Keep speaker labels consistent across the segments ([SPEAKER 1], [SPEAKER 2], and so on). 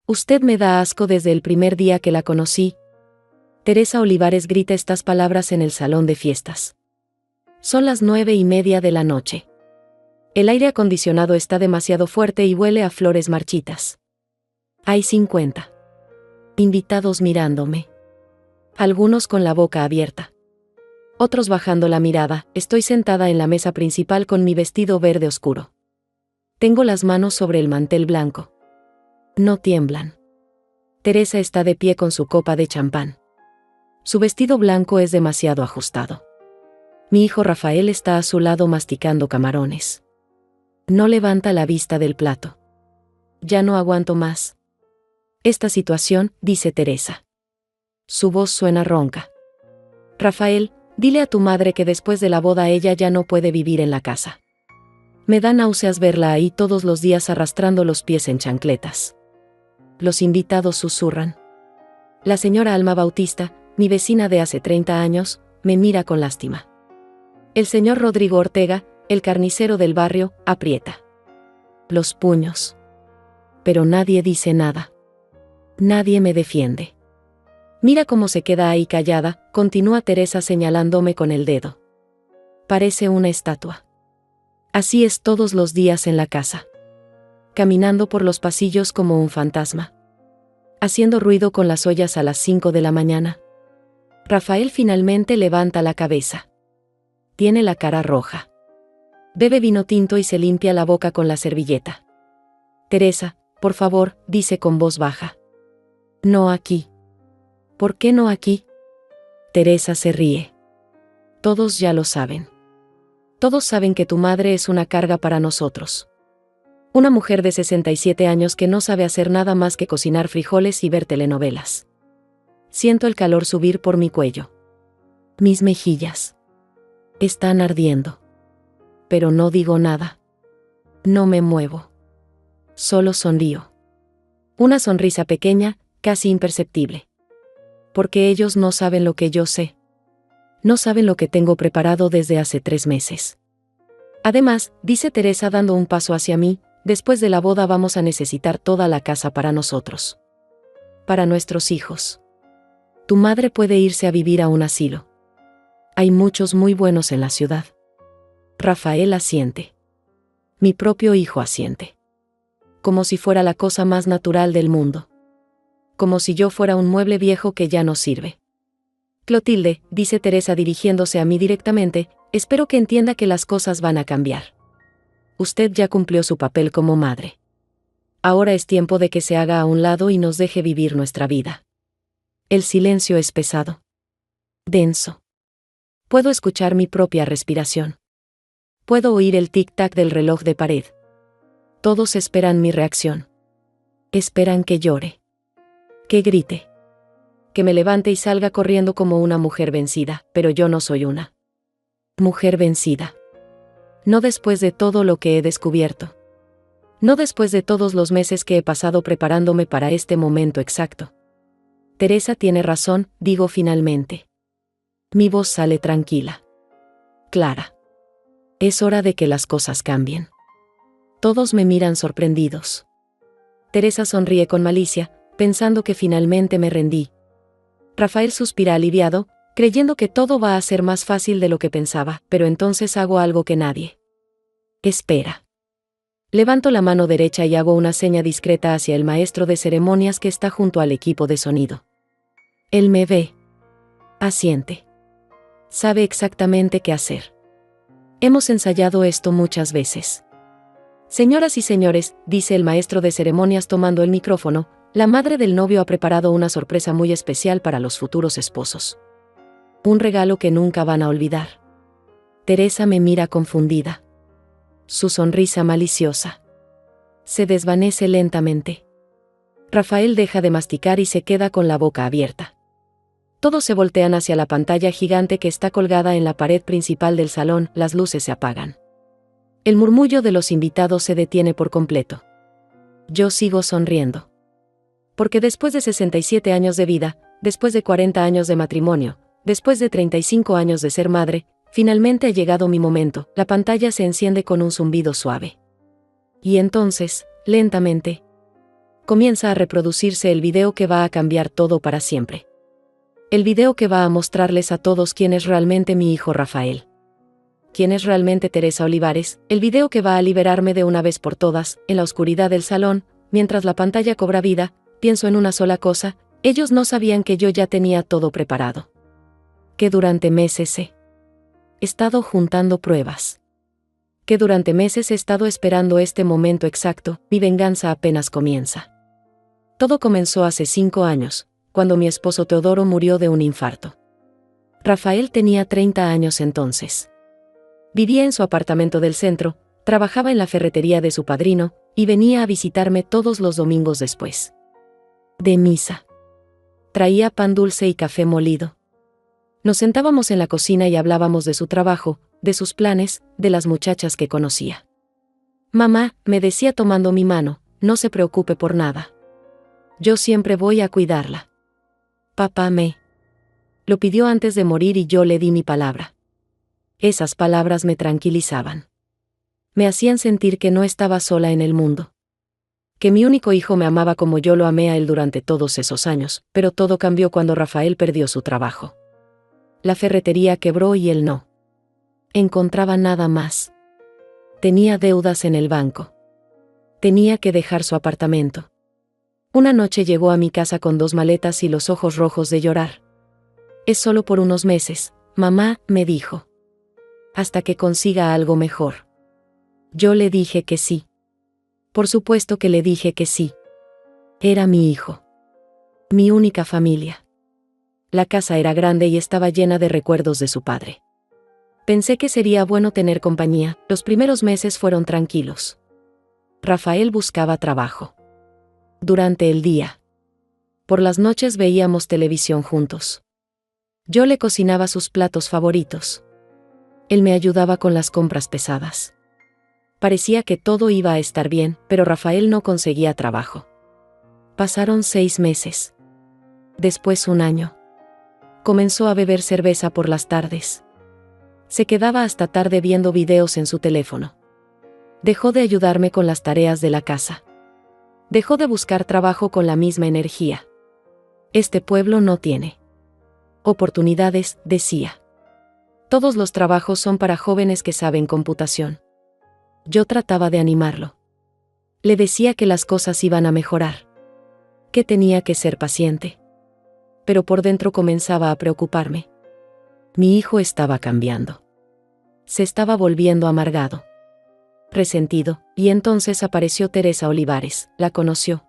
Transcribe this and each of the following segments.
[SPEAKER 1] Usted me da asco desde el primer día que la conocí. Teresa Olivares grita estas palabras en el salón de fiestas. Son las 9:30 de la noche. El aire acondicionado está demasiado fuerte y huele a flores marchitas. Hay 50 invitados mirándome. Algunos con la boca abierta. Otros bajando la mirada. Estoy sentada en la mesa principal con mi vestido verde oscuro. Tengo las manos sobre el mantel blanco. No tiemblan. Teresa está de pie con su copa de champán. Su vestido blanco es demasiado ajustado. Mi hijo Rafael está a su lado masticando camarones. No levanta la vista del plato. Ya no aguanto más. Esta situación, dice Teresa. Su voz suena ronca. Rafael, dile a tu madre que después de la boda ella ya no puede vivir en la casa. Me da náuseas verla ahí todos los días arrastrando los pies en chancletas. Los invitados susurran. La señora Alma Bautista, mi vecina de hace 30 años, me mira con lástima. El señor Rodrigo Ortega, el carnicero del barrio, aprieta los puños. Pero nadie dice nada. Nadie me defiende. Mira cómo se queda ahí callada, continúa Teresa señalándome con el dedo. Parece una estatua. Así es todos los días en la casa. Caminando por los pasillos como un fantasma. Haciendo ruido con las ollas a las 5 de la mañana. Rafael finalmente levanta la cabeza. Tiene la cara roja. Bebe vino tinto y se limpia la boca con la servilleta. Teresa, por favor, dice con voz baja. No aquí. ¿Por qué no aquí? Teresa se ríe. Todos ya lo saben. Todos saben que tu madre es una carga para nosotros. Una mujer de 67 años que no sabe hacer nada más que cocinar frijoles y ver telenovelas. Siento el calor subir por mi cuello. Mis mejillas están ardiendo. Pero no digo nada. No me muevo. Solo sonrío. Una sonrisa pequeña, casi imperceptible. Porque ellos no saben lo que yo sé. No saben lo que tengo preparado desde hace 3 meses. Además, dice Teresa dando un paso hacia mí, después de la boda vamos a necesitar toda la casa para nosotros. Para nuestros hijos. Tu madre puede irse a vivir a un asilo. Hay muchos muy buenos en la ciudad. Rafael asiente. Mi propio hijo asiente. Como si fuera la cosa más natural del mundo. Como si yo fuera un mueble viejo que ya no sirve. Clotilde, dice Teresa dirigiéndose a mí directamente, espero que entienda que las cosas van a cambiar. Usted ya cumplió su papel como madre. Ahora es tiempo de que se haga a un lado y nos deje vivir nuestra vida. El silencio es pesado. Denso. Puedo escuchar mi propia respiración. Puedo oír el tic-tac del reloj de pared. Todos esperan mi reacción. Esperan que llore. Que grite. Que me levante y salga corriendo como una mujer vencida, pero yo no soy una mujer vencida. No después de todo lo que he descubierto. No después de todos los meses que he pasado preparándome para este momento exacto. Teresa tiene razón, digo finalmente. Mi voz sale tranquila. Clara. Es hora de que las cosas cambien. Todos me miran sorprendidos. Teresa sonríe con malicia, pensando que finalmente me rendí. Rafael suspira aliviado, creyendo que todo va a ser más fácil de lo que pensaba, pero entonces hago algo que nadie espera. Levanto la mano derecha y hago una seña discreta hacia el maestro de ceremonias que está junto al equipo de sonido. Él me ve. Asiente. Sabe exactamente qué hacer. Hemos ensayado esto muchas veces. Señoras y señores, dice el maestro de ceremonias tomando el micrófono, la madre del novio ha preparado una sorpresa muy especial para los futuros esposos. Un regalo que nunca van a olvidar. Teresa me mira confundida. Su sonrisa maliciosa se desvanece lentamente. Rafael deja de masticar y se queda con la boca abierta. Todos se voltean hacia la pantalla gigante que está colgada en la pared principal del salón, las luces se apagan. El murmullo de los invitados se detiene por completo. Yo sigo sonriendo. Porque después de 67 años de vida, después de 40 años de matrimonio, después de 35 años de ser madre, finalmente ha llegado mi momento. La pantalla se enciende con un zumbido suave. Y entonces, lentamente, comienza a reproducirse el video que va a cambiar todo para siempre. El video que va a mostrarles a todos quién es realmente mi hijo Rafael. Quién es realmente Teresa Olivares, el video que va a liberarme de una vez por todas. En la oscuridad del salón, mientras la pantalla cobra vida, pienso en una sola cosa: ellos no sabían que yo ya tenía todo preparado. Que durante meses he estado juntando pruebas. Que durante meses he estado esperando este momento exacto. Mi venganza apenas comienza. Todo comenzó hace 5 años, cuando mi esposo Teodoro murió de un infarto. Rafael tenía 30 años entonces. Vivía en su apartamento del centro, trabajaba en la ferretería de su padrino, y venía a visitarme todos los domingos después de misa. Traía pan dulce y café molido. Nos sentábamos en la cocina y hablábamos de su trabajo, de sus planes, de las muchachas que conocía. Mamá, me decía tomando mi mano, no se preocupe por nada. Yo siempre voy a cuidarla. Papá me lo pidió antes de morir y yo le di mi palabra. Esas palabras me tranquilizaban. Me hacían sentir que no estaba sola en el mundo. Que mi único hijo me amaba como yo lo amé a él durante todos esos años, pero todo cambió cuando Rafael perdió su trabajo. La ferretería quebró y él no encontraba nada más. Tenía deudas en el banco. Tenía que dejar su apartamento. Una noche llegó a mi casa con 2 maletas y los ojos rojos de llorar. Es solo por unos meses, mamá, me dijo. Hasta que consiga algo mejor. Yo le dije que sí. Por supuesto que le dije que sí. Era mi hijo. Mi única familia. La casa era grande y estaba llena de recuerdos de su padre. Pensé que sería bueno tener compañía. Los primeros meses fueron tranquilos. Rafael buscaba trabajo. Durante el día. Por las noches veíamos televisión juntos. Yo le cocinaba sus platos favoritos. Él me ayudaba con las compras pesadas. Parecía que todo iba a estar bien, pero Rafael no conseguía trabajo. Pasaron 6 meses. Después 1 año. Comenzó a beber cerveza por las tardes. Se quedaba hasta tarde viendo videos en su teléfono. Dejó de ayudarme con las tareas de la casa. Dejó de buscar trabajo con la misma energía. Este pueblo no tiene oportunidades, decía. Todos los trabajos son para jóvenes que saben computación. Yo trataba de animarlo. Le decía que las cosas iban a mejorar. Que tenía que ser paciente. Pero por dentro comenzaba a preocuparme. Mi hijo estaba cambiando. Se estaba volviendo amargado. Resentido, y entonces apareció Teresa Olivares, la conoció.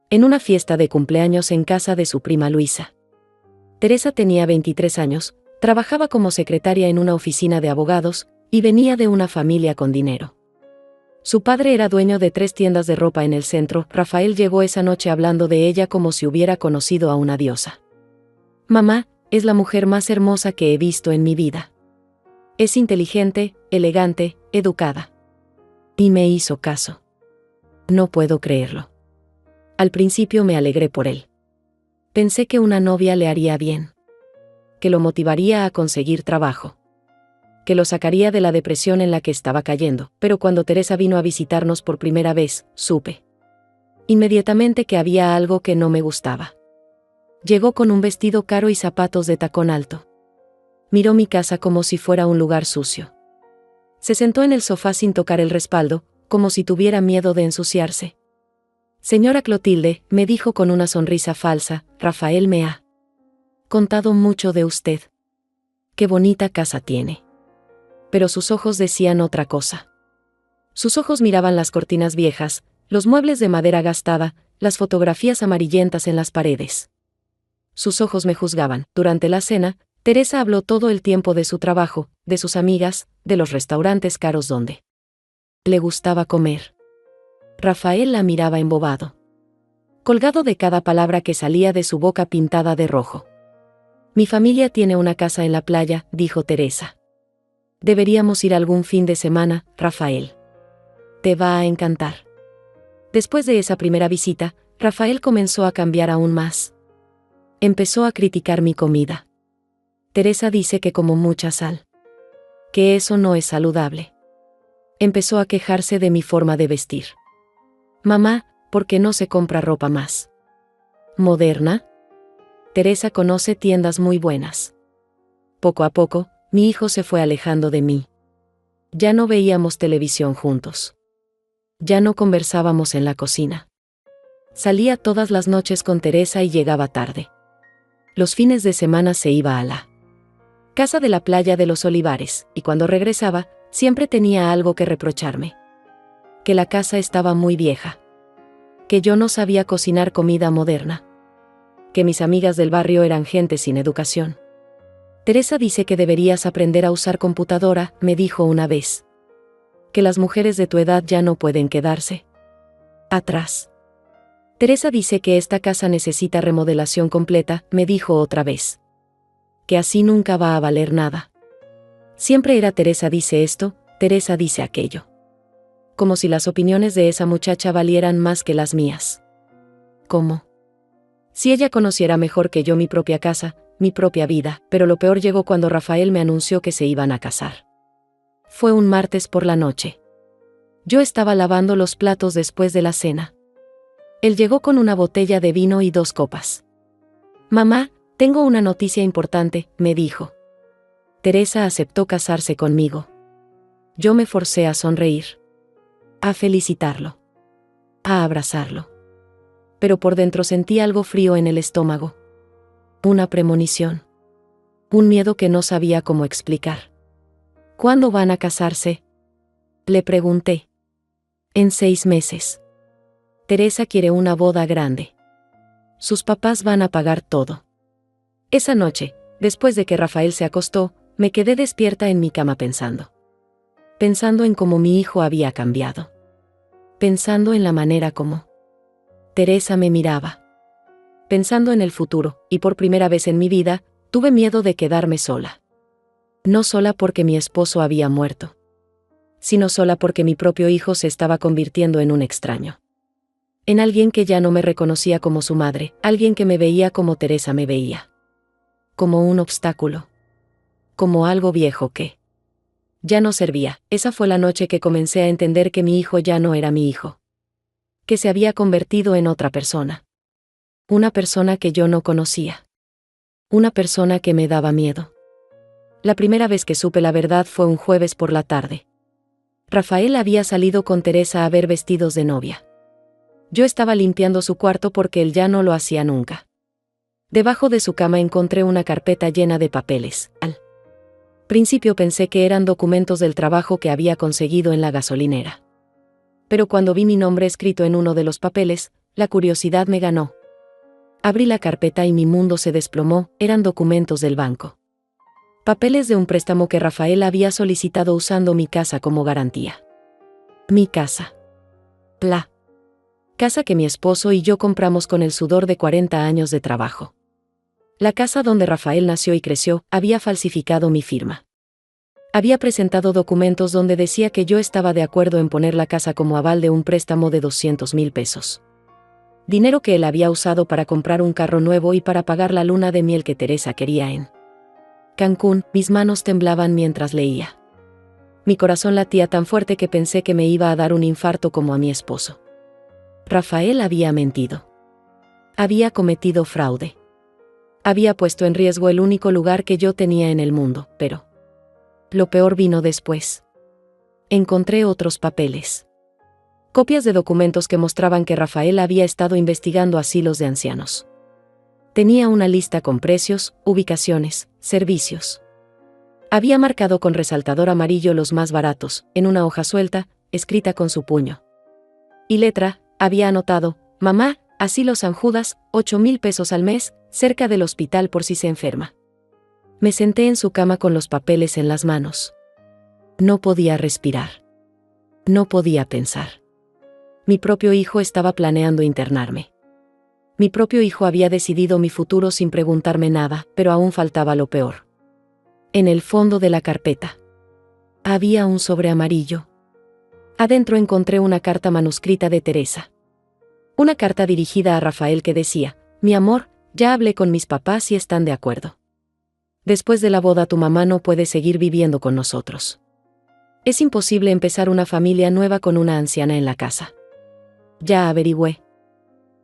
[SPEAKER 1] En una fiesta de cumpleaños en casa de su prima Luisa. Teresa tenía 23 años, trabajaba como secretaria en una oficina de abogados, y venía de una familia con dinero. Su padre era dueño de 3 tiendas de ropa en el centro. Rafael llegó esa noche hablando de ella como si hubiera conocido a una diosa. Mamá, es la mujer más hermosa que he visto en mi vida. Es inteligente, elegante, educada. Y me hizo caso. No puedo creerlo. Al principio me alegré por él. Pensé que una novia le haría bien. Que lo motivaría a conseguir trabajo. Que lo sacaría de la depresión en la que estaba cayendo, pero cuando Teresa vino a visitarnos por primera vez, supe inmediatamente que había algo que no me gustaba. Llegó con un vestido caro y zapatos de tacón alto. Miró mi casa como si fuera un lugar sucio. Se sentó en el sofá sin tocar el respaldo, como si tuviera miedo de ensuciarse. Señora Clotilde, me dijo con una sonrisa falsa, Rafael me ha contado mucho de usted. Qué bonita casa tiene. Pero sus ojos decían otra cosa. Sus ojos miraban las cortinas viejas, los muebles de madera gastada, las fotografías amarillentas en las paredes. Sus ojos me juzgaban. Durante la cena, Teresa habló todo el tiempo de su trabajo, de sus amigas, de los restaurantes caros donde le gustaba comer. Rafael la miraba embobado. Colgado de cada palabra que salía de su boca pintada de rojo. Mi familia tiene una casa en la playa, dijo Teresa. Deberíamos ir algún fin de semana, Rafael. Te va a encantar. Después de esa primera visita, Rafael comenzó a cambiar aún más. Empezó a criticar mi comida. Teresa dice que como mucha sal. Que eso no es saludable. Empezó a quejarse de mi forma de vestir. Mamá, ¿Por qué no se compra ropa más moderna? Teresa conoce tiendas muy buenas. Poco a poco, mi hijo se fue alejando de mí. Ya no veíamos televisión juntos. Ya no conversábamos en la cocina. Salía todas las noches con Teresa y llegaba tarde. Los fines de semana se iba a la casa de la playa de los Olivares, y cuando regresaba, siempre tenía algo que reprocharme. Que la casa estaba muy vieja. Que yo no sabía cocinar comida moderna. Que mis amigas del barrio eran gente sin educación. Teresa dice que deberías aprender a usar computadora, me dijo una vez. Que las mujeres de tu edad ya no pueden quedarse atrás. Teresa dice que esta casa necesita remodelación completa, me dijo otra vez. Que así nunca va a valer nada. Siempre era Teresa dice esto, Teresa dice aquello. Como si las opiniones de esa muchacha valieran más que las mías. ¿Cómo? Si ella conociera mejor que yo mi propia casa, mi propia vida, pero lo peor llegó cuando Rafael me anunció que se iban a casar. Fue un martes por la noche. Yo estaba lavando los platos después de la cena. Él llegó con una botella de vino y 2 copas. Mamá, tengo una noticia importante, me dijo. Teresa aceptó casarse conmigo. Yo me forcé a sonreír. A felicitarlo. A abrazarlo. Pero por dentro sentí algo frío en el estómago. Una premonición. Un miedo que no sabía cómo explicar. ¿Cuándo van a casarse? Le pregunté. En 6 meses. Teresa quiere una boda grande. Sus papás van a pagar todo. Esa noche, después de que Rafael se acostó, me quedé despierta en mi cama pensando. Pensando en cómo mi hijo había cambiado. Pensando en la manera como Teresa me miraba. Pensando en el futuro, y por primera vez en mi vida, tuve miedo de quedarme sola. No sola porque mi esposo había muerto, sino sola porque mi propio hijo se estaba convirtiendo en un extraño. En alguien que ya no me reconocía como su madre, alguien que me veía como Teresa me veía. Como un obstáculo. Como algo viejo que ya no servía. Esa fue la noche que comencé a entender que mi hijo ya no era mi hijo. Que se había convertido en otra persona. Una persona que yo no conocía. Una persona que me daba miedo. La primera vez que supe la verdad fue un jueves por la tarde. Rafael había salido con Teresa a ver vestidos de novia. Yo estaba limpiando su cuarto porque él ya no lo hacía nunca. Debajo de su cama encontré una carpeta llena de papeles. Al principio pensé que eran documentos del trabajo que había conseguido en la gasolinera. Pero cuando vi mi nombre escrito en uno de los papeles, la curiosidad me ganó. Abrí la carpeta y mi mundo se desplomó, eran documentos del banco. Papeles de un préstamo que Rafael había solicitado usando mi casa como garantía. Mi casa. La casa que mi esposo y yo compramos con el sudor de 40 años de trabajo. La casa donde Rafael nació y creció, había falsificado mi firma. Había presentado documentos donde decía que yo estaba de acuerdo en poner la casa como aval de un préstamo de 200,000 pesos. Dinero que él había usado para comprar un carro nuevo y para pagar la luna de miel que Teresa quería en Cancún. Mis manos temblaban mientras leía. Mi corazón latía tan fuerte que pensé que me iba a dar un infarto como a mi esposo. Rafael había mentido. Había cometido fraude. Había puesto en riesgo el único lugar que yo tenía en el mundo, pero lo peor vino después. Encontré otros papeles. Copias de documentos que mostraban que Rafael había estado investigando asilos de ancianos. Tenía una lista con precios, ubicaciones, servicios. Había marcado con resaltador amarillo los más baratos, en una hoja suelta, escrita con su puño. Y letra, había anotado, mamá, asilo San Judas, 8,000 pesos al mes, cerca del hospital por si se enferma. Me senté en su cama con los papeles en las manos. No podía respirar. No podía pensar. Mi propio hijo estaba planeando internarme. Mi propio hijo había decidido mi futuro sin preguntarme nada, pero aún faltaba lo peor. En el fondo de la carpeta había un sobre amarillo. Adentro encontré una carta manuscrita de Teresa. Una carta dirigida a Rafael que decía, mi amor, ya hablé con mis papás y están de acuerdo. Después de la boda tu mamá no puede seguir viviendo con nosotros. Es imposible empezar una familia nueva con una anciana en la casa. Ya averigüé.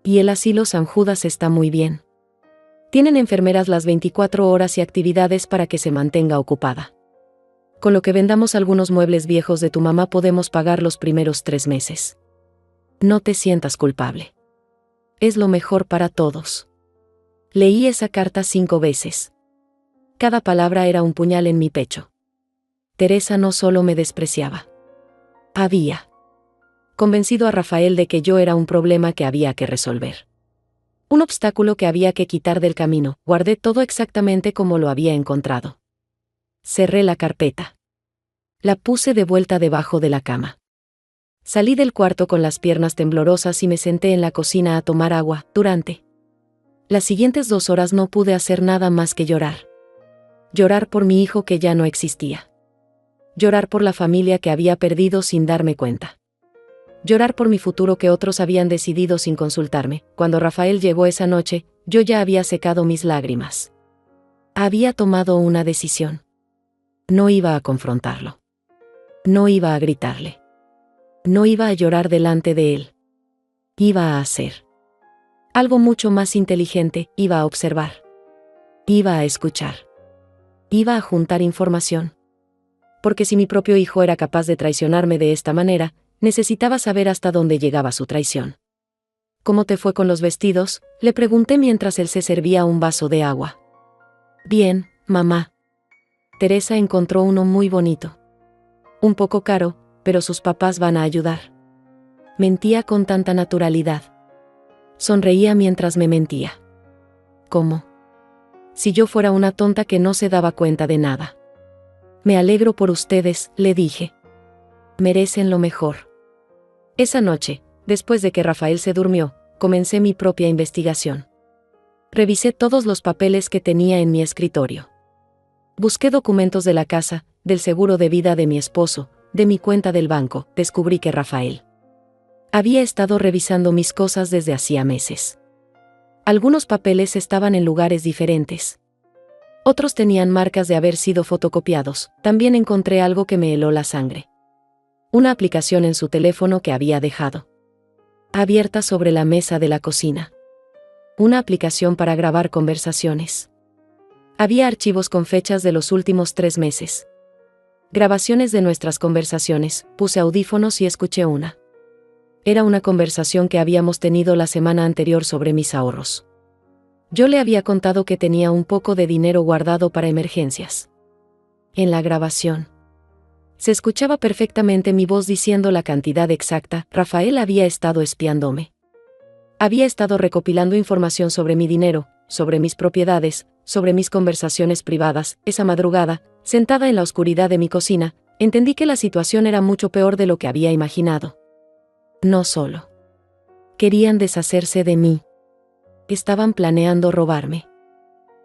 [SPEAKER 1] Y el asilo San Judas está muy bien. Tienen enfermeras las 24 horas y actividades para que se mantenga ocupada. Con lo que vendamos algunos muebles viejos de tu mamá podemos pagar los primeros 3 meses. No te sientas culpable. Es lo mejor para todos. Leí esa carta 5 veces. Cada palabra era un puñal en mi pecho. Teresa no solo me despreciaba. Había convencido a Rafael de que yo era un problema que había que resolver. Un obstáculo que había que quitar del camino. Guardé todo exactamente como lo había encontrado. Cerré la carpeta. La puse de vuelta debajo de la cama. Salí del cuarto con las piernas temblorosas y me senté en la cocina a tomar agua. Durante las siguientes 2 horas no pude hacer nada más que llorar. Llorar por mi hijo que ya no existía. Llorar por la familia que había perdido sin darme cuenta. Llorar por mi futuro que otros habían decidido sin consultarme. Cuando Rafael llegó esa noche, yo ya había secado mis lágrimas. Había tomado una decisión. No iba a confrontarlo. No iba a gritarle. No iba a llorar delante de él. Iba a hacer algo mucho más inteligente. Iba a observar. Iba a escuchar. Iba a juntar información. Porque si mi propio hijo era capaz de traicionarme de esta manera, necesitaba saber hasta dónde llegaba su traición. ¿Cómo te fue con los vestidos?, le pregunté mientras él se servía un vaso de agua. Bien, mamá. Teresa encontró uno muy bonito. Un poco caro, pero sus papás van a ayudar. Mentía con tanta naturalidad. Sonreía mientras me mentía. ¿Cómo? Si yo fuera una tonta que no se daba cuenta de nada. Me alegro por ustedes, le dije. Merecen lo mejor. Esa noche, después de que Rafael se durmió, comencé mi propia investigación. Revisé todos los papeles que tenía en mi escritorio. Busqué documentos de la casa, del seguro de vida de mi esposo, de mi cuenta del banco. Descubrí que Rafael había estado revisando mis cosas desde hacía meses. Algunos papeles estaban en lugares diferentes. Otros tenían marcas de haber sido fotocopiados. También encontré algo que me heló la sangre. Una aplicación en su teléfono que había dejado abierta sobre la mesa de la cocina. Una aplicación para grabar conversaciones. Había archivos con fechas de los últimos 3 meses. Grabaciones de nuestras conversaciones. Puse audífonos y escuché una. Era una conversación que habíamos tenido la semana anterior sobre mis ahorros. Yo le había contado que tenía un poco de dinero guardado para emergencias. En la grabación se escuchaba perfectamente mi voz diciendo la cantidad exacta. Rafael había estado espiándome. Había estado recopilando información sobre mi dinero, sobre mis propiedades, sobre mis conversaciones privadas. Esa madrugada, sentada en la oscuridad de mi cocina, entendí que la situación era mucho peor de lo que había imaginado. No solo querían deshacerse de mí. Estaban planeando robarme.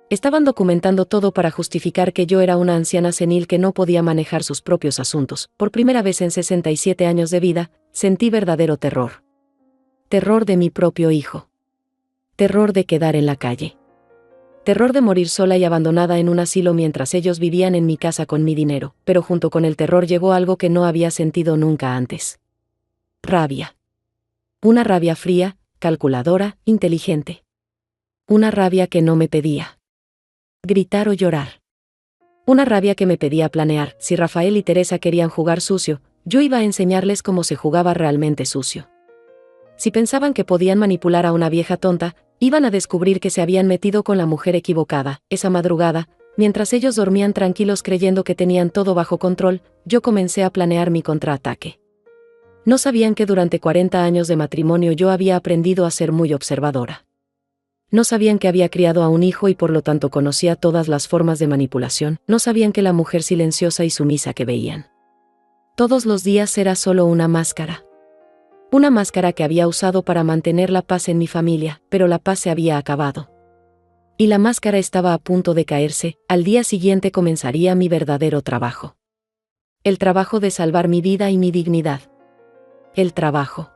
[SPEAKER 1] Estaban documentando todo para justificar que yo era una anciana senil que no podía manejar sus propios asuntos. Por primera vez en 67 años de vida, sentí verdadero terror. Terror de mi propio hijo. Terror de quedar en la calle. Terror de morir sola y abandonada en un asilo mientras ellos vivían en mi casa con mi dinero. Pero junto con el terror llegó algo que no había sentido nunca antes. Rabia. Una rabia fría, calculadora, inteligente. Una rabia que no me pedía gritar o llorar. Una rabia que me pedía planear. Si Rafael y Teresa querían jugar sucio, yo iba a enseñarles cómo se jugaba realmente sucio. Si pensaban que podían manipular a una vieja tonta, iban a descubrir que se habían metido con la mujer equivocada. Esa madrugada, mientras ellos dormían tranquilos creyendo que tenían todo bajo control, yo comencé a planear mi contraataque. No sabían que durante 40 años de matrimonio yo había aprendido a ser muy observadora. No sabían que había criado a un hijo y por lo tanto conocía todas las formas de manipulación. No sabían que la mujer silenciosa y sumisa que veían todos los días era solo una máscara. Una máscara que había usado para mantener la paz en mi familia, pero la paz se había acabado. Y la máscara estaba a punto de caerse. Al día siguiente comenzaría mi verdadero trabajo. El trabajo de salvar mi vida y mi dignidad. El trabajo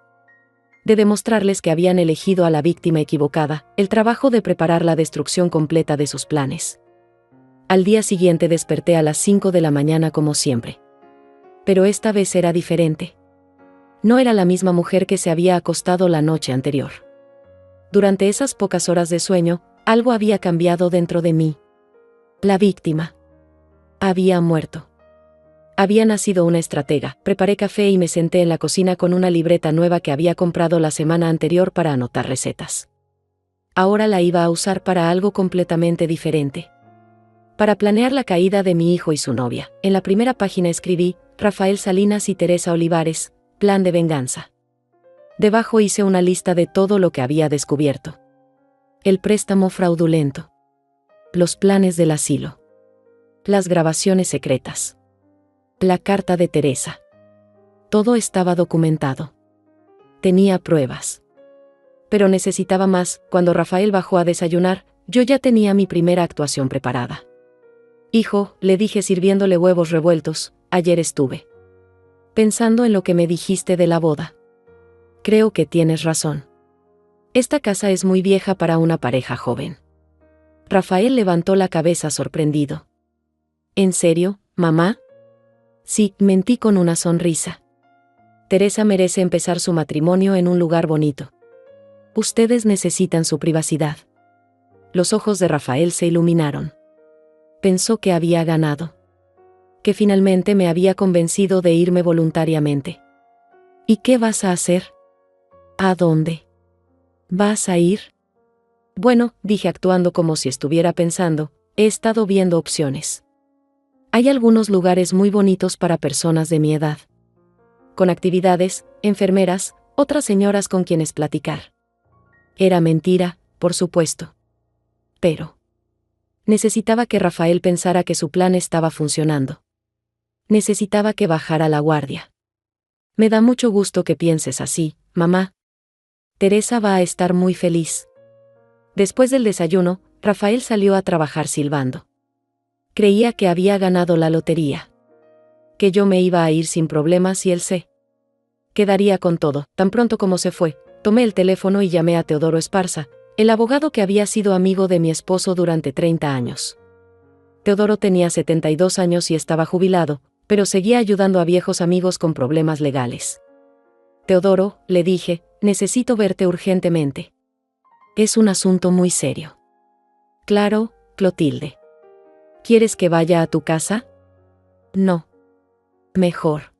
[SPEAKER 1] de demostrarles que habían elegido a la víctima equivocada, el trabajo de preparar la destrucción completa de sus planes. Al día siguiente desperté a las 5 de la mañana como siempre. Pero esta vez era diferente. No era la misma mujer que se había acostado la noche anterior. Durante esas pocas horas de sueño, algo había cambiado dentro de mí. La víctima había muerto. Había nacido una estratega. Preparé café y me senté en la cocina con una libreta nueva que había comprado la semana anterior para anotar recetas. Ahora la iba a usar para algo completamente diferente. Para planear la caída de mi hijo y su novia. En la primera página escribí, Rafael Salinas y Teresa Olivares, plan de venganza. Debajo hice una lista de todo lo que había descubierto. El préstamo fraudulento. Los planes del asilo. Las grabaciones secretas. La carta de Teresa. Todo estaba documentado. Tenía pruebas. Pero necesitaba más. Cuando Rafael bajó a desayunar, yo ya tenía mi primera actuación preparada. Hijo, le dije sirviéndole huevos revueltos, ayer estuve pensando en lo que me dijiste de la boda. Creo que tienes razón. Esta casa es muy vieja para una pareja joven. Rafael levantó la cabeza sorprendido. ¿En serio, mamá? Sí, mentí con una sonrisa. Teresa merece empezar su matrimonio en un lugar bonito. Ustedes necesitan su privacidad. Los ojos de Rafael se iluminaron. Pensó que había ganado. Que finalmente me había convencido de irme voluntariamente. ¿Y qué vas a hacer? ¿A dónde vas a ir? Bueno, dije actuando como si estuviera pensando, he estado viendo opciones. Hay algunos lugares muy bonitos para personas de mi edad. Con actividades, enfermeras, otras señoras con quienes platicar. Era mentira, por supuesto. Pero necesitaba que Rafael pensara que su plan estaba funcionando. Necesitaba que bajara la guardia. Me da mucho gusto que pienses así, mamá. Teresa va a estar muy feliz. Después del desayuno, Rafael salió a trabajar silbando. Creía que había ganado la lotería. Que yo me iba a ir sin problemas y él se quedaría con todo. Tan pronto como se fue, tomé el teléfono y llamé a Teodoro Esparza, el abogado que había sido amigo de mi esposo durante 30 años. Teodoro tenía 72 años y estaba jubilado, pero seguía ayudando a viejos amigos con problemas legales. Teodoro, le dije, necesito verte urgentemente. Es un asunto muy serio. Claro, Clotilde. ¿Quieres que vaya a tu casa? No. Mejor.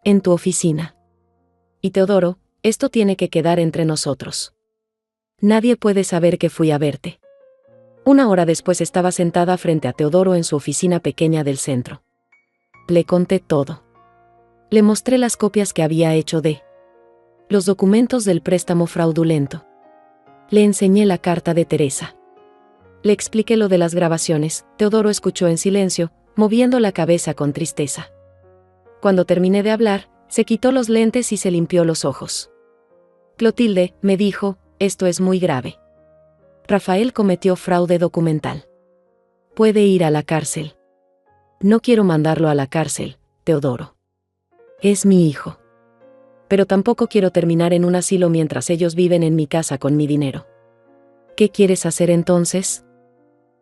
[SPEAKER 1] En tu oficina. Y Teodoro, esto tiene que quedar entre nosotros. Nadie puede saber que fui a verte. Una hora después estaba sentada frente a Teodoro en su oficina pequeña del centro. Le conté todo. Le mostré las copias que había hecho de los documentos del préstamo fraudulento. Le enseñé la carta de Teresa. Le expliqué lo de las grabaciones. Teodoro escuchó en silencio, moviendo la cabeza con tristeza. Cuando terminé de hablar, se quitó los lentes y se limpió los ojos. Clotilde, me dijo, esto es muy grave. Rafael cometió fraude documental. Puede ir a la cárcel. No quiero mandarlo a la cárcel, Teodoro. Es mi hijo. Pero tampoco quiero terminar en un asilo mientras ellos viven en mi casa con mi dinero. ¿Qué quieres hacer entonces?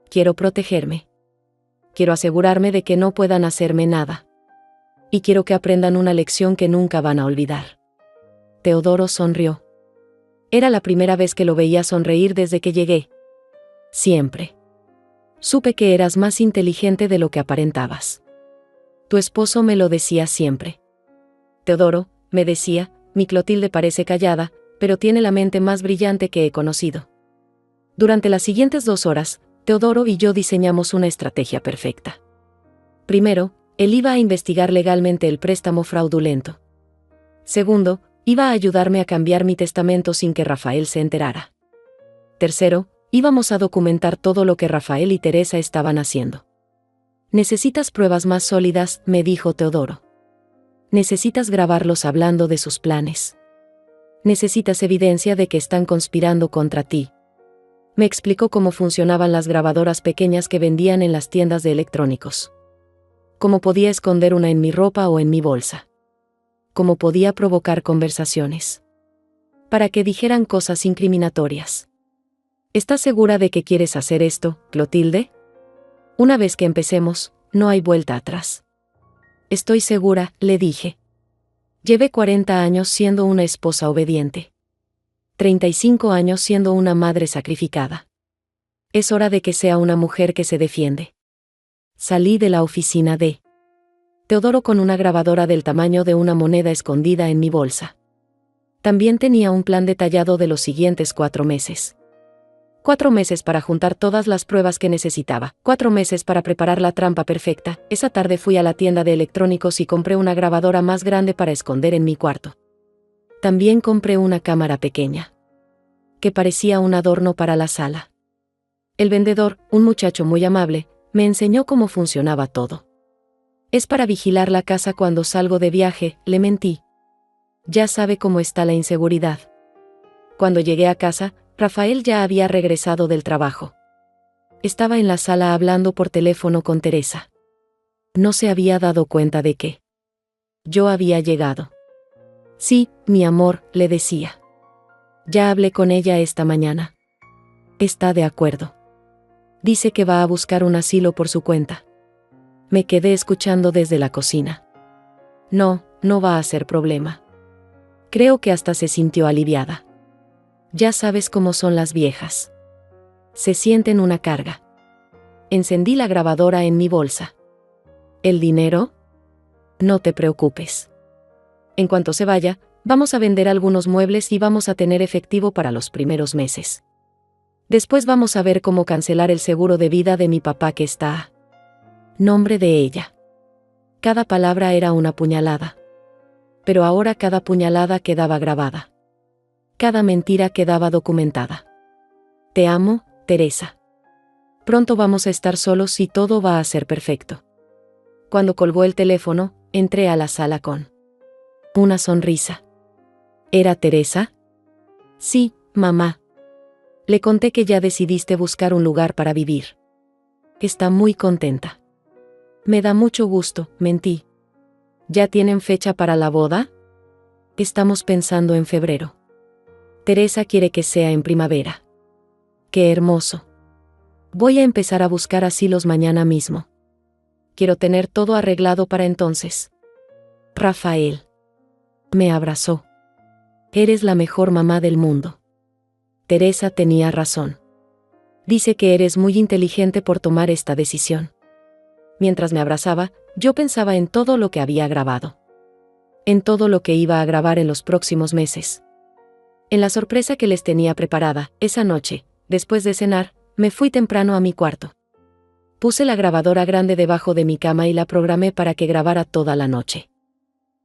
[SPEAKER 1] Quiero protegerme. Quiero asegurarme de que no puedan hacerme nada. Y quiero que aprendan una lección que nunca van a olvidar. Teodoro sonrió. Era la primera vez que lo veía sonreír desde que llegué. Siempre supe que eras más inteligente de lo que aparentabas. Tu esposo me lo decía siempre. Teodoro, me decía, mi Clotilde parece callada, pero tiene la mente más brillante que he conocido. Durante las siguientes 2 horas, Teodoro y yo diseñamos una estrategia perfecta. Primero, él iba a investigar legalmente el préstamo fraudulento. Segundo, iba a ayudarme a cambiar mi testamento sin que Rafael se enterara. Tercero, íbamos a documentar todo lo que Rafael y Teresa estaban haciendo. Necesitas pruebas más sólidas, me dijo Teodoro. Necesitas grabarlos hablando de sus planes. Necesitas evidencia de que están conspirando contra ti. Me explicó cómo funcionaban las grabadoras pequeñas que vendían en las tiendas de electrónicos. Cómo podía esconder una en mi ropa o en mi bolsa. Cómo podía provocar conversaciones. Para que dijeran cosas incriminatorias. ¿Estás segura de que quieres hacer esto, Clotilde? Una vez que empecemos, no hay vuelta atrás. Estoy segura, le dije. Llevé 40 años siendo una esposa obediente. 35 años siendo una madre sacrificada. Es hora de que sea una mujer que se defiende. Salí de la oficina de Teodoro con una grabadora del tamaño de una moneda escondida en mi bolsa. También tenía un plan detallado de los siguientes 4 meses. 4 meses para juntar todas las pruebas que necesitaba. 4 meses para preparar la trampa perfecta. Esa tarde fui a la tienda de electrónicos y compré una grabadora más grande para esconder en mi cuarto. También compré una cámara pequeña, que parecía un adorno para la sala. El vendedor, un muchacho muy amable, me enseñó cómo funcionaba todo. Es para vigilar la casa cuando salgo de viaje, le mentí. Ya sabe cómo está la inseguridad. Cuando llegué a casa, Rafael ya había regresado del trabajo. Estaba en la sala hablando por teléfono con Teresa. No se había dado cuenta de que yo había llegado. Sí, mi amor, le decía. Ya hablé con ella esta mañana. Está de acuerdo. Dice que va a buscar un asilo por su cuenta. Me quedé escuchando desde la cocina. No, no va a ser problema. Creo que hasta se sintió aliviada. Ya sabes cómo son las viejas. Se sienten una carga. Encendí la grabadora en mi bolsa. ¿El dinero? No te preocupes. En cuanto se vaya, vamos a vender algunos muebles y vamos a tener efectivo para los primeros meses. Después vamos a ver cómo cancelar el seguro de vida de mi papá que está a nombre de ella. Cada palabra era una puñalada. Pero ahora cada puñalada quedaba grabada. Cada mentira quedaba documentada. Te amo, Teresa. Pronto vamos a estar solos y todo va a ser perfecto. Cuando colgó el teléfono, entré a la sala con una sonrisa. ¿Era Teresa? Sí, mamá. Le conté que ya decidiste buscar un lugar para vivir. Está muy contenta. Me da mucho gusto, mentí. ¿Ya tienen fecha para la boda? Estamos pensando en febrero. Teresa quiere que sea en primavera. ¡Qué hermoso! Voy a empezar a buscar asilos mañana mismo. Quiero tener todo arreglado para entonces. Rafael me abrazó. Eres la mejor mamá del mundo. Teresa tenía razón. Dice que eres muy inteligente por tomar esta decisión. Mientras me abrazaba, yo pensaba en todo lo que había grabado. En todo lo que iba a grabar en los próximos meses. En la sorpresa que les tenía preparada, esa noche, después de cenar, me fui temprano a mi cuarto. Puse la grabadora grande debajo de mi cama y la programé para que grabara toda la noche.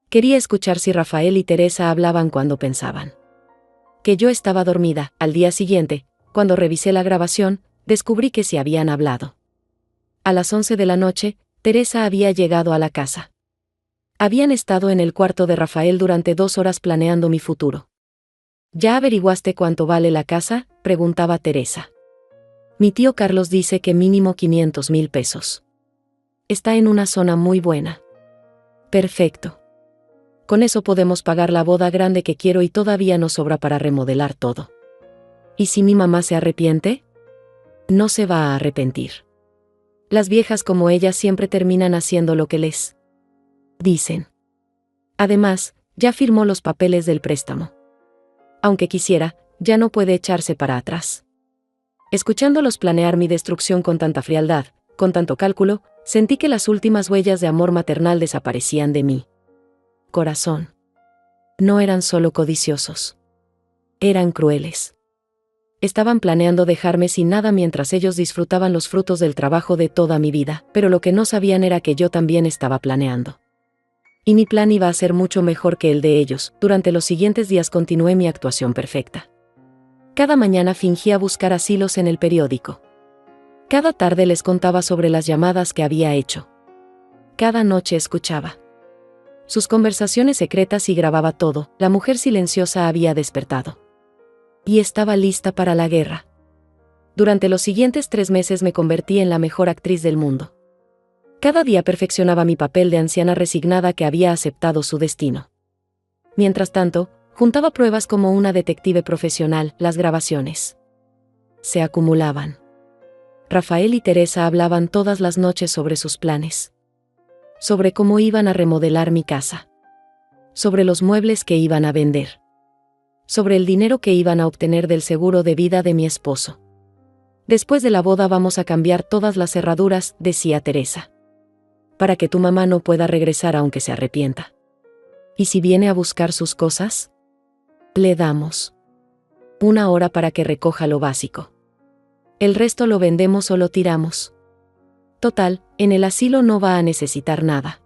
[SPEAKER 1] Quería escuchar si Rafael y Teresa hablaban cuando pensaban que yo estaba dormida. Al día siguiente, cuando revisé la grabación, descubrí que sí habían hablado. A las 11 de la noche, Teresa había llegado a la casa. Habían estado en el cuarto de Rafael durante 2 horas planeando mi futuro. ¿Ya averiguaste cuánto vale la casa?, preguntaba Teresa. Mi tío Carlos dice que mínimo 500,000 pesos. Está en una zona muy buena. Perfecto. Con eso podemos pagar la boda grande que quiero y todavía nos sobra para remodelar todo. ¿Y si mi mamá se arrepiente? No se va a arrepentir. Las viejas como ella siempre terminan haciendo lo que les dicen. Además, ya firmó los papeles del préstamo. Aunque quisiera, ya no puede echarse para atrás. Escuchándolos planear mi destrucción con tanta frialdad, con tanto cálculo, sentí que las últimas huellas de amor maternal desaparecían de mí. Corazón. No eran solo codiciosos. Eran crueles. Estaban planeando dejarme sin nada mientras ellos disfrutaban los frutos del trabajo de toda mi vida, pero lo que no sabían era que yo también estaba planeando. Y mi plan iba a ser mucho mejor que el de ellos. Durante los siguientes días continué mi actuación perfecta. Cada mañana fingía buscar asilos en el periódico. Cada tarde les contaba sobre las llamadas que había hecho. Cada noche escuchaba sus conversaciones secretas y grababa todo. La mujer silenciosa había despertado. Y estaba lista para la guerra. Durante los siguientes 3 meses me convertí en la mejor actriz del mundo. Cada día perfeccionaba mi papel de anciana resignada que había aceptado su destino. Mientras tanto, juntaba pruebas como una detective profesional. Las grabaciones se acumulaban. Rafael y Teresa hablaban todas las noches sobre sus planes. Sobre cómo iban a remodelar mi casa. sobre los muebles que iban a vender, sobre el dinero que iban a obtener del seguro de vida de mi esposo. Después de la boda vamos a cambiar todas las cerraduras, decía Teresa, para que tu mamá no pueda regresar aunque se arrepienta. ¿Y si viene a buscar sus cosas? Le damos 1 hora para que recoja lo básico. El resto lo vendemos o lo tiramos. Total, en el asilo no va a necesitar nada.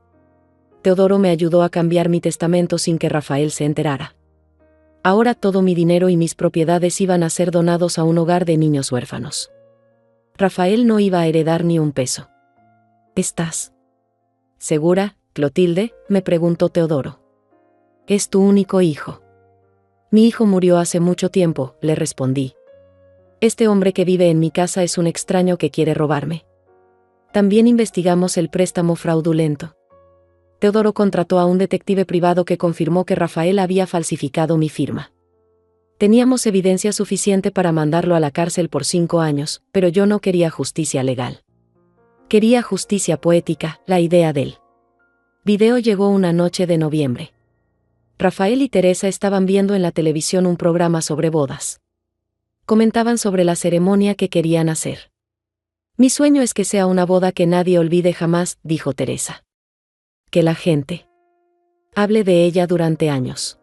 [SPEAKER 1] Teodoro me ayudó a cambiar mi testamento sin que Rafael se enterara. Ahora todo mi dinero y mis propiedades iban a ser donados a un hogar de niños huérfanos. Rafael no iba a heredar ni un peso. ¿Estás segura, Clotilde?, me preguntó Teodoro. Es tu único hijo. Mi hijo murió hace mucho tiempo, le respondí. Este hombre que vive en mi casa es un extraño que quiere robarme. También investigamos el préstamo fraudulento. Teodoro contrató a un detective privado que confirmó que Rafael había falsificado mi firma. Teníamos evidencia suficiente para mandarlo a la cárcel por 5 años, pero yo no quería justicia legal. Quería justicia poética, la idea del video llegó una noche de noviembre. Rafael y Teresa estaban viendo en la televisión un programa sobre bodas. Comentaban sobre la ceremonia que querían hacer. Mi sueño es que sea una boda que nadie olvide jamás, dijo Teresa. Que la gente hable de ella durante años.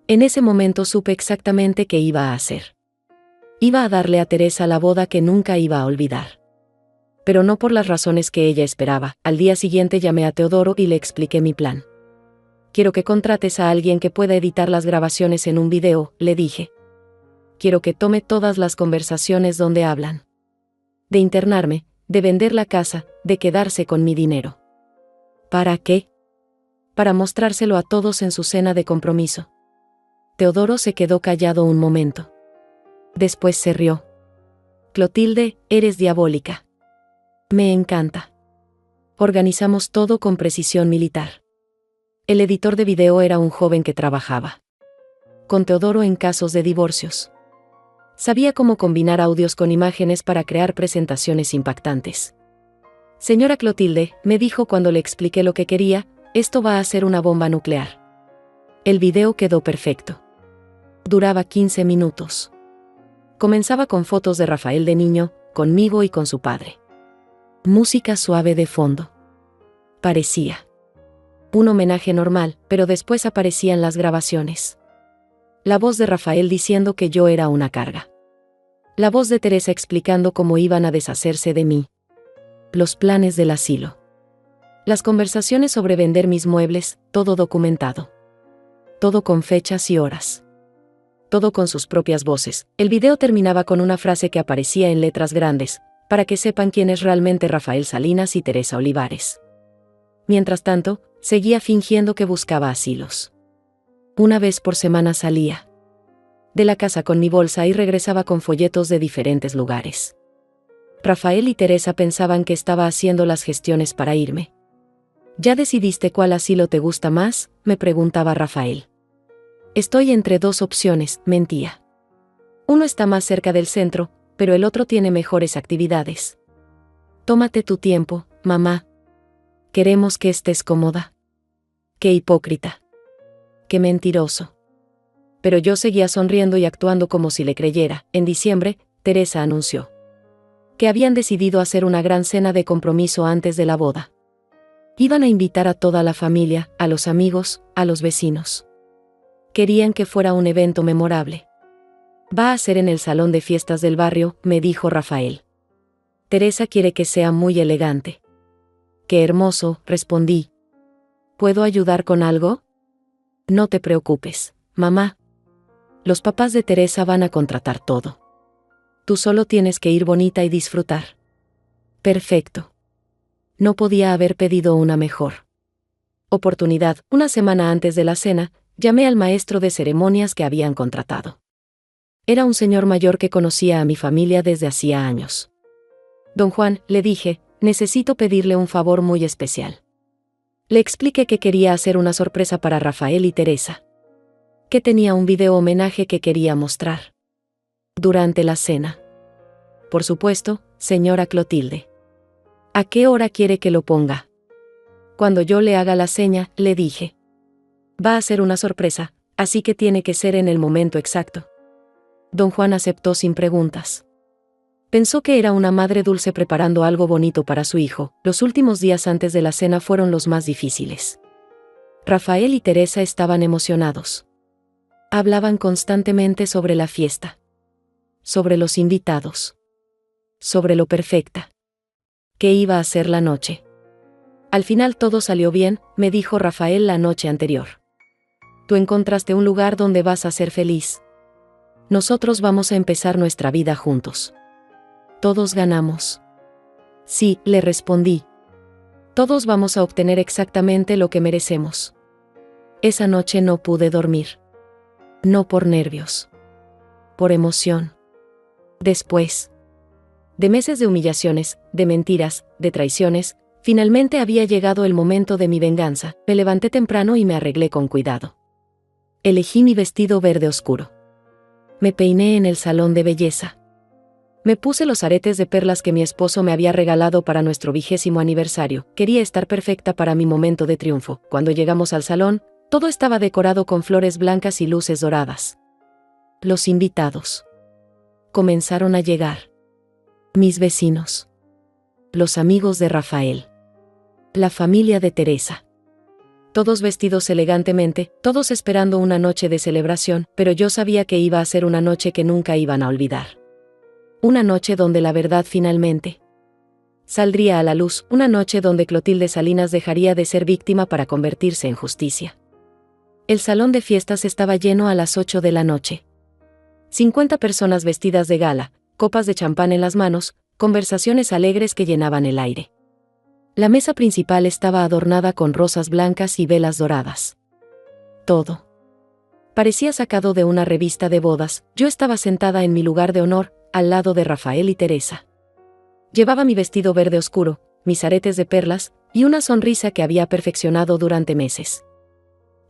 [SPEAKER 1] En ese momento supe exactamente qué iba a hacer. Iba a darle a Teresa la boda que nunca iba a olvidar. Pero no por las razones que ella esperaba. Al día siguiente llamé a Teodoro y le expliqué mi plan. Quiero que contrates a alguien que pueda editar las grabaciones en un video, le dije. Quiero que tome todas las conversaciones donde hablan de internarme, de vender la casa, de quedarse con mi dinero. ¿Para qué? Para mostrárselo a todos en su cena de compromiso. Teodoro se quedó callado un momento. Después se rió. Clotilde, eres diabólica. Me encanta. Organizamos todo con precisión militar. El editor de video era un joven que trabajaba con Teodoro en casos de divorcios. Sabía cómo combinar audios con imágenes para crear presentaciones impactantes. Señora Clotilde, me dijo cuando le expliqué lo que quería, esto va a ser una bomba nuclear. El video quedó perfecto. Duraba 15 minutos. Comenzaba con fotos de Rafael de niño, conmigo y con su padre. Música suave de fondo. Parecía un homenaje normal, pero después aparecían las grabaciones. La voz de Rafael diciendo que yo era una carga. La voz de Teresa explicando cómo iban a deshacerse de mí. Los planes del asilo. Las conversaciones sobre vender mis muebles, todo documentado. Todo con fechas y horas. Todo con sus propias voces. El video terminaba con una frase que aparecía en letras grandes, para que sepan quién es realmente Rafael Salinas y Teresa Olivares. Mientras tanto, seguía fingiendo que buscaba asilos. Una vez por semana salía de la casa con mi bolsa y regresaba con folletos de diferentes lugares. Rafael y Teresa pensaban que estaba haciendo las gestiones para irme. ¿Ya decidiste cuál asilo te gusta más?, me preguntaba Rafael. Estoy entre 2 opciones, mentía. Uno está más cerca del centro, pero el otro tiene mejores actividades. Tómate tu tiempo, mamá. Queremos que estés cómoda. Qué hipócrita. Qué mentiroso. Pero yo seguía sonriendo y actuando como si le creyera. En diciembre, Teresa anunció que habían decidido hacer una gran cena de compromiso antes de la boda. Iban a invitar a toda la familia, a los amigos, a los vecinos. Querían que fuera un evento memorable. Va a ser en el salón de fiestas del barrio, me dijo Rafael. Teresa quiere que sea muy elegante. Qué hermoso, respondí. ¿Puedo ayudar con algo? No te preocupes, mamá. Los papás de Teresa van a contratar todo. Tú solo tienes que ir bonita y disfrutar. Perfecto. No podía haber pedido una mejor oportunidad. Una semana antes de la cena, llamé al maestro de ceremonias que habían contratado. Era un señor mayor que conocía a mi familia desde hacía años. Don Juan, le dije, necesito pedirle un favor muy especial. Le expliqué que quería hacer una sorpresa para Rafael y Teresa. Que tenía un video homenaje que quería mostrar durante la cena. Por supuesto, señora Clotilde. ¿A qué hora quiere que lo ponga? Cuando yo le haga la seña, le dije. Va a ser una sorpresa, así que tiene que ser en el momento exacto. Don Juan aceptó sin preguntas. Pensó que era una madre dulce preparando algo bonito para su hijo. Los últimos días antes de la cena fueron los más difíciles. Rafael y Teresa estaban emocionados. Hablaban constantemente sobre la fiesta, sobre los invitados, sobre lo perfecta que iba a ser la noche. Al final todo salió bien, me dijo Rafael la noche anterior. Tú encontraste un lugar donde vas a ser feliz. Nosotros vamos a empezar nuestra vida juntos. Todos ganamos. Sí, le respondí. Todos vamos a obtener exactamente lo que merecemos. Esa noche no pude dormir. No por nervios. Por emoción. Después de meses de humillaciones, de mentiras, de traiciones, finalmente había llegado el momento de mi venganza. Me levanté temprano y me arreglé con cuidado. Elegí mi vestido verde oscuro. Me peiné en el salón de belleza. Me puse los aretes de perlas que mi esposo me había regalado para nuestro 20º aniversario. Quería estar perfecta para mi momento de triunfo. Cuando llegamos al salón, todo estaba decorado con flores blancas y luces doradas. Los invitados comenzaron a llegar. Mis vecinos. Los amigos de Rafael. La familia de Teresa. Todos vestidos elegantemente, todos esperando una noche de celebración, pero yo sabía que iba a ser una noche que nunca iban a olvidar. Una noche donde la verdad finalmente saldría a la luz, una noche donde Clotilde Salinas dejaría de ser víctima para convertirse en justicia. El salón de fiestas estaba lleno a las 8 de la noche. 50 personas vestidas de gala, copas de champán en las manos, conversaciones alegres que llenaban el aire. La mesa principal estaba adornada con rosas blancas y velas doradas. Todo parecía sacado de una revista de bodas. Yo estaba sentada en mi lugar de honor, al lado de Rafael y Teresa. Llevaba mi vestido verde oscuro, mis aretes de perlas, y una sonrisa que había perfeccionado durante meses.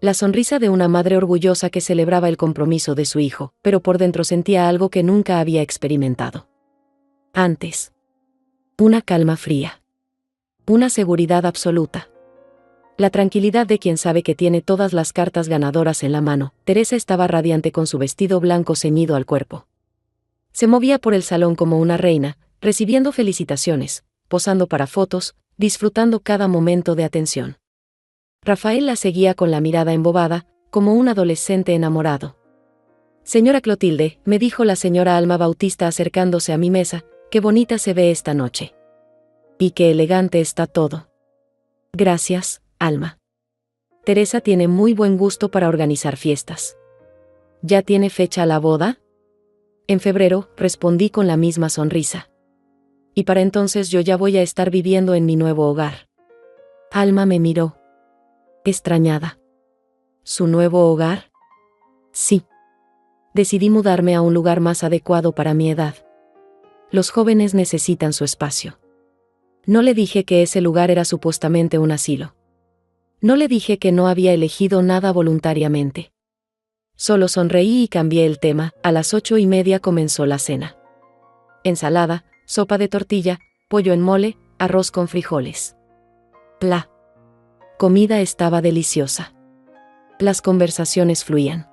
[SPEAKER 1] La sonrisa de una madre orgullosa que celebraba el compromiso de su hijo, pero por dentro sentía algo que nunca había experimentado antes. Una calma fría. Una seguridad absoluta. La tranquilidad de quien sabe que tiene todas las cartas ganadoras en la mano. Teresa estaba radiante con su vestido blanco ceñido al cuerpo. Se movía por el salón como una reina, recibiendo felicitaciones, posando para fotos, disfrutando cada momento de atención. Rafael la seguía con la mirada embobada, como un adolescente enamorado. Señora Clotilde, me dijo la señora Alma Bautista acercándose a mi mesa, qué bonita se ve esta noche. Y qué elegante está todo. Gracias, Alma. Teresa tiene muy buen gusto para organizar fiestas. ¿Ya tiene fecha la boda? En febrero, respondí con la misma sonrisa. Y para entonces yo ya voy a estar viviendo en mi nuevo hogar. Alma me miró, extrañada. ¿Su nuevo hogar? Sí. Decidí mudarme a un lugar más adecuado para mi edad. Los jóvenes necesitan su espacio. No le dije que ese lugar era supuestamente un asilo. No le dije que no había elegido nada voluntariamente. Solo sonreí y cambié el tema. A las 8:30 comenzó la cena. Ensalada, sopa de tortilla, pollo en mole, arroz con frijoles. La comida estaba deliciosa. Las conversaciones fluían.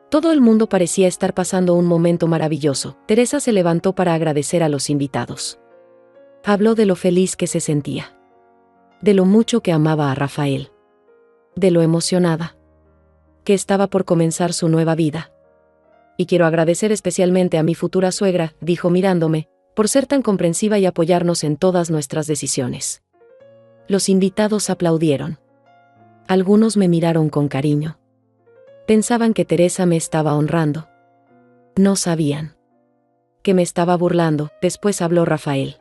[SPEAKER 1] Todo el mundo parecía estar pasando un momento maravilloso. Teresa se levantó para agradecer a los invitados. Habló de lo feliz que se sentía. De lo mucho que amaba a Rafael. De lo emocionada que estaba por comenzar su nueva vida. Y quiero agradecer especialmente a mi futura suegra, dijo mirándome, por ser tan comprensiva y apoyarnos en todas nuestras decisiones. Los invitados aplaudieron. Algunos me miraron con cariño. Pensaban que Teresa me estaba honrando. No sabían que me estaba burlando. Después habló Rafael.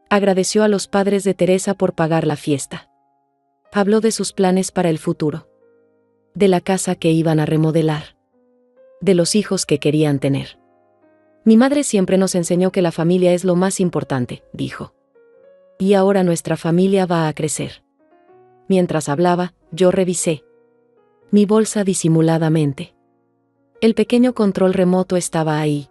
[SPEAKER 1] Agradeció a los padres de Teresa por pagar la fiesta. Habló de sus planes para el futuro. De la casa que iban a remodelar. De los hijos que querían tener. Mi madre siempre nos enseñó que la familia es lo más importante, dijo. Y ahora nuestra familia va a crecer. Mientras hablaba, yo revisé mi bolsa disimuladamente. El pequeño control remoto estaba ahí.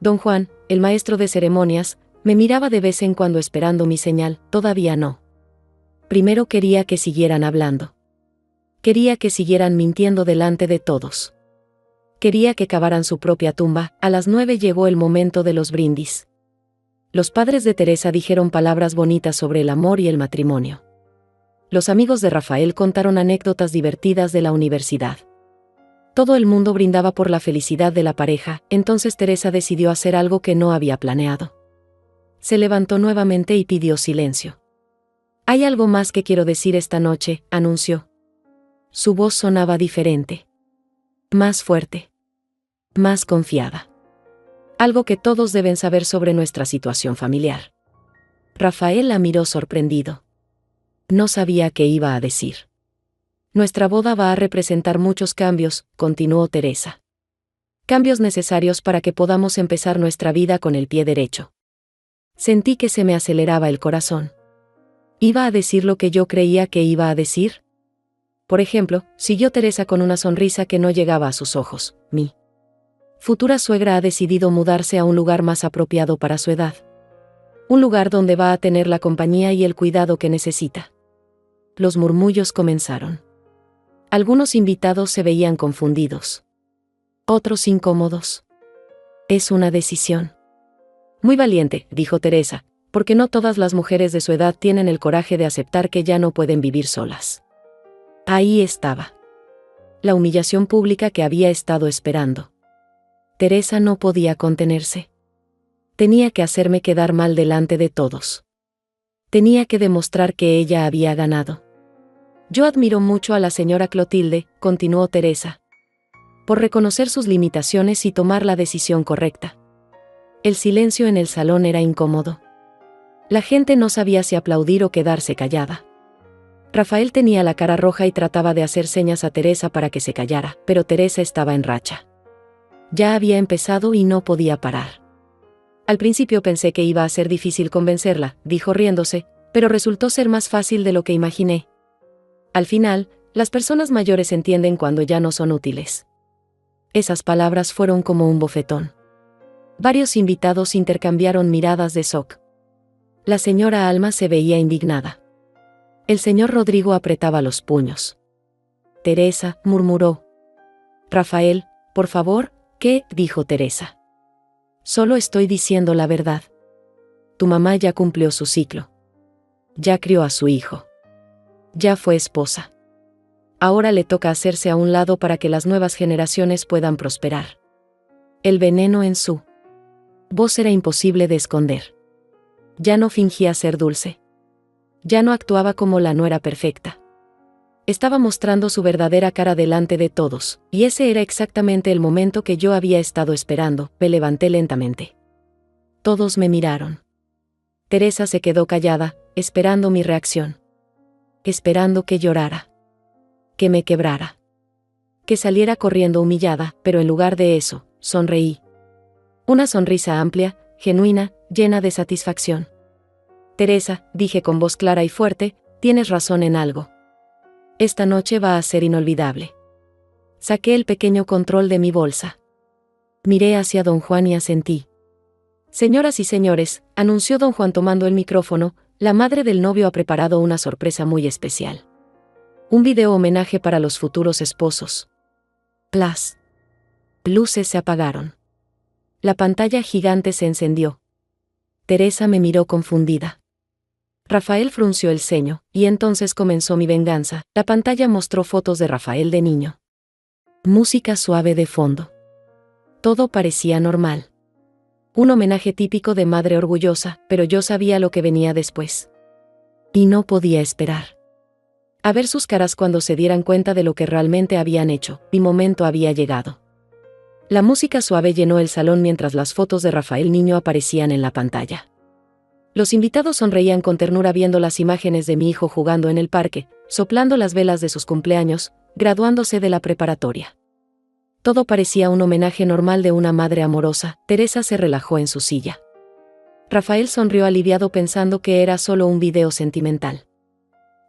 [SPEAKER 1] Don Juan, el maestro de ceremonias, me miraba de vez en cuando esperando mi señal. Todavía no. Primero quería que siguieran hablando. Quería que siguieran mintiendo delante de todos. Quería que cavaran su propia tumba. A las 9 llegó el momento de los brindis. Los padres de Teresa dijeron palabras bonitas sobre el amor y el matrimonio. Los amigos de Rafael contaron anécdotas divertidas de la universidad. Todo el mundo brindaba por la felicidad de la pareja. Entonces Teresa decidió hacer algo que no había planeado. Se levantó nuevamente y pidió silencio. «Hay algo más que quiero decir esta noche», anunció. Su voz sonaba diferente. Más fuerte. Más confiada. Algo que todos deben saber sobre nuestra situación familiar. Rafael la miró sorprendido. No sabía qué iba a decir. «Nuestra boda va a representar muchos cambios», continuó Teresa. «Cambios necesarios para que podamos empezar nuestra vida con el pie derecho». Sentí que se me aceleraba el corazón. ¿Iba a decir lo que yo creía que iba a decir? Por ejemplo, siguió Teresa con una sonrisa que no llegaba a sus ojos. Mi futura suegra ha decidido mudarse a un lugar más apropiado para su edad. Un lugar donde va a tener la compañía y el cuidado que necesita. Los murmullos comenzaron. Algunos invitados se veían confundidos. Otros incómodos. Es una decisión muy valiente, dijo Teresa, porque no todas las mujeres de su edad tienen el coraje de aceptar que ya no pueden vivir solas. Ahí estaba. La humillación pública que había estado esperando. Teresa no podía contenerse. Tenía que hacerme quedar mal delante de todos. Tenía que demostrar que ella había ganado. Yo admiro mucho a la señora Clotilde, continuó Teresa, por reconocer sus limitaciones y tomar la decisión correcta. El silencio en el salón era incómodo. La gente no sabía si aplaudir o quedarse callada. Rafael tenía la cara roja y trataba de hacer señas a Teresa para que se callara, pero Teresa estaba en racha. Ya había empezado y no podía parar. Al principio pensé que iba a ser difícil convencerla, dijo riéndose, pero resultó ser más fácil de lo que imaginé. Al final, las personas mayores entienden cuando ya no son útiles. Esas palabras fueron como un bofetón. Varios invitados intercambiaron miradas de shock. La señora Alma se veía indignada. El señor Rodrigo apretaba los puños. Teresa, murmuró. Rafael, por favor, ¿qué? Dijo Teresa. Solo estoy diciendo la verdad. Tu mamá ya cumplió su ciclo. Ya crió a su hijo. Ya fue esposa. Ahora le toca hacerse a un lado para que las nuevas generaciones puedan prosperar. El veneno en su voz era imposible de esconder. Ya no fingía ser dulce. Ya no actuaba como la nuera perfecta. Estaba mostrando su verdadera cara delante de todos, y ese era exactamente el momento que yo había estado esperando. Me levanté lentamente. Todos me miraron. Teresa se quedó callada, esperando mi reacción. Esperando que llorara. Que me quebrara. Que saliera corriendo humillada, pero en lugar de eso, sonreí. Una sonrisa amplia, genuina, llena de satisfacción. Teresa, dije con voz clara y fuerte, tienes razón en algo. Esta noche va a ser inolvidable. Saqué el pequeño control de mi bolsa. Miré hacia don Juan y asentí. Señoras y señores, anunció don Juan tomando el micrófono, la madre del novio ha preparado una sorpresa muy especial. Un video homenaje para los futuros esposos. Las luces se apagaron. La pantalla gigante se encendió. Teresa me miró confundida. Rafael frunció el ceño, y entonces comenzó mi venganza. La pantalla mostró fotos de Rafael de niño. Música suave de fondo. Todo parecía normal. Un homenaje típico de madre orgullosa, pero yo sabía lo que venía después. Y no podía esperar a ver sus caras cuando se dieran cuenta de lo que realmente habían hecho. Mi momento había llegado. La música suave llenó el salón mientras las fotos de Rafael niño aparecían en la pantalla. Los invitados sonreían con ternura viendo las imágenes de mi hijo jugando en el parque, soplando las velas de sus cumpleaños, graduándose de la preparatoria. Todo parecía un homenaje normal de una madre amorosa. Teresa se relajó en su silla. Rafael sonrió aliviado pensando que era solo un video sentimental.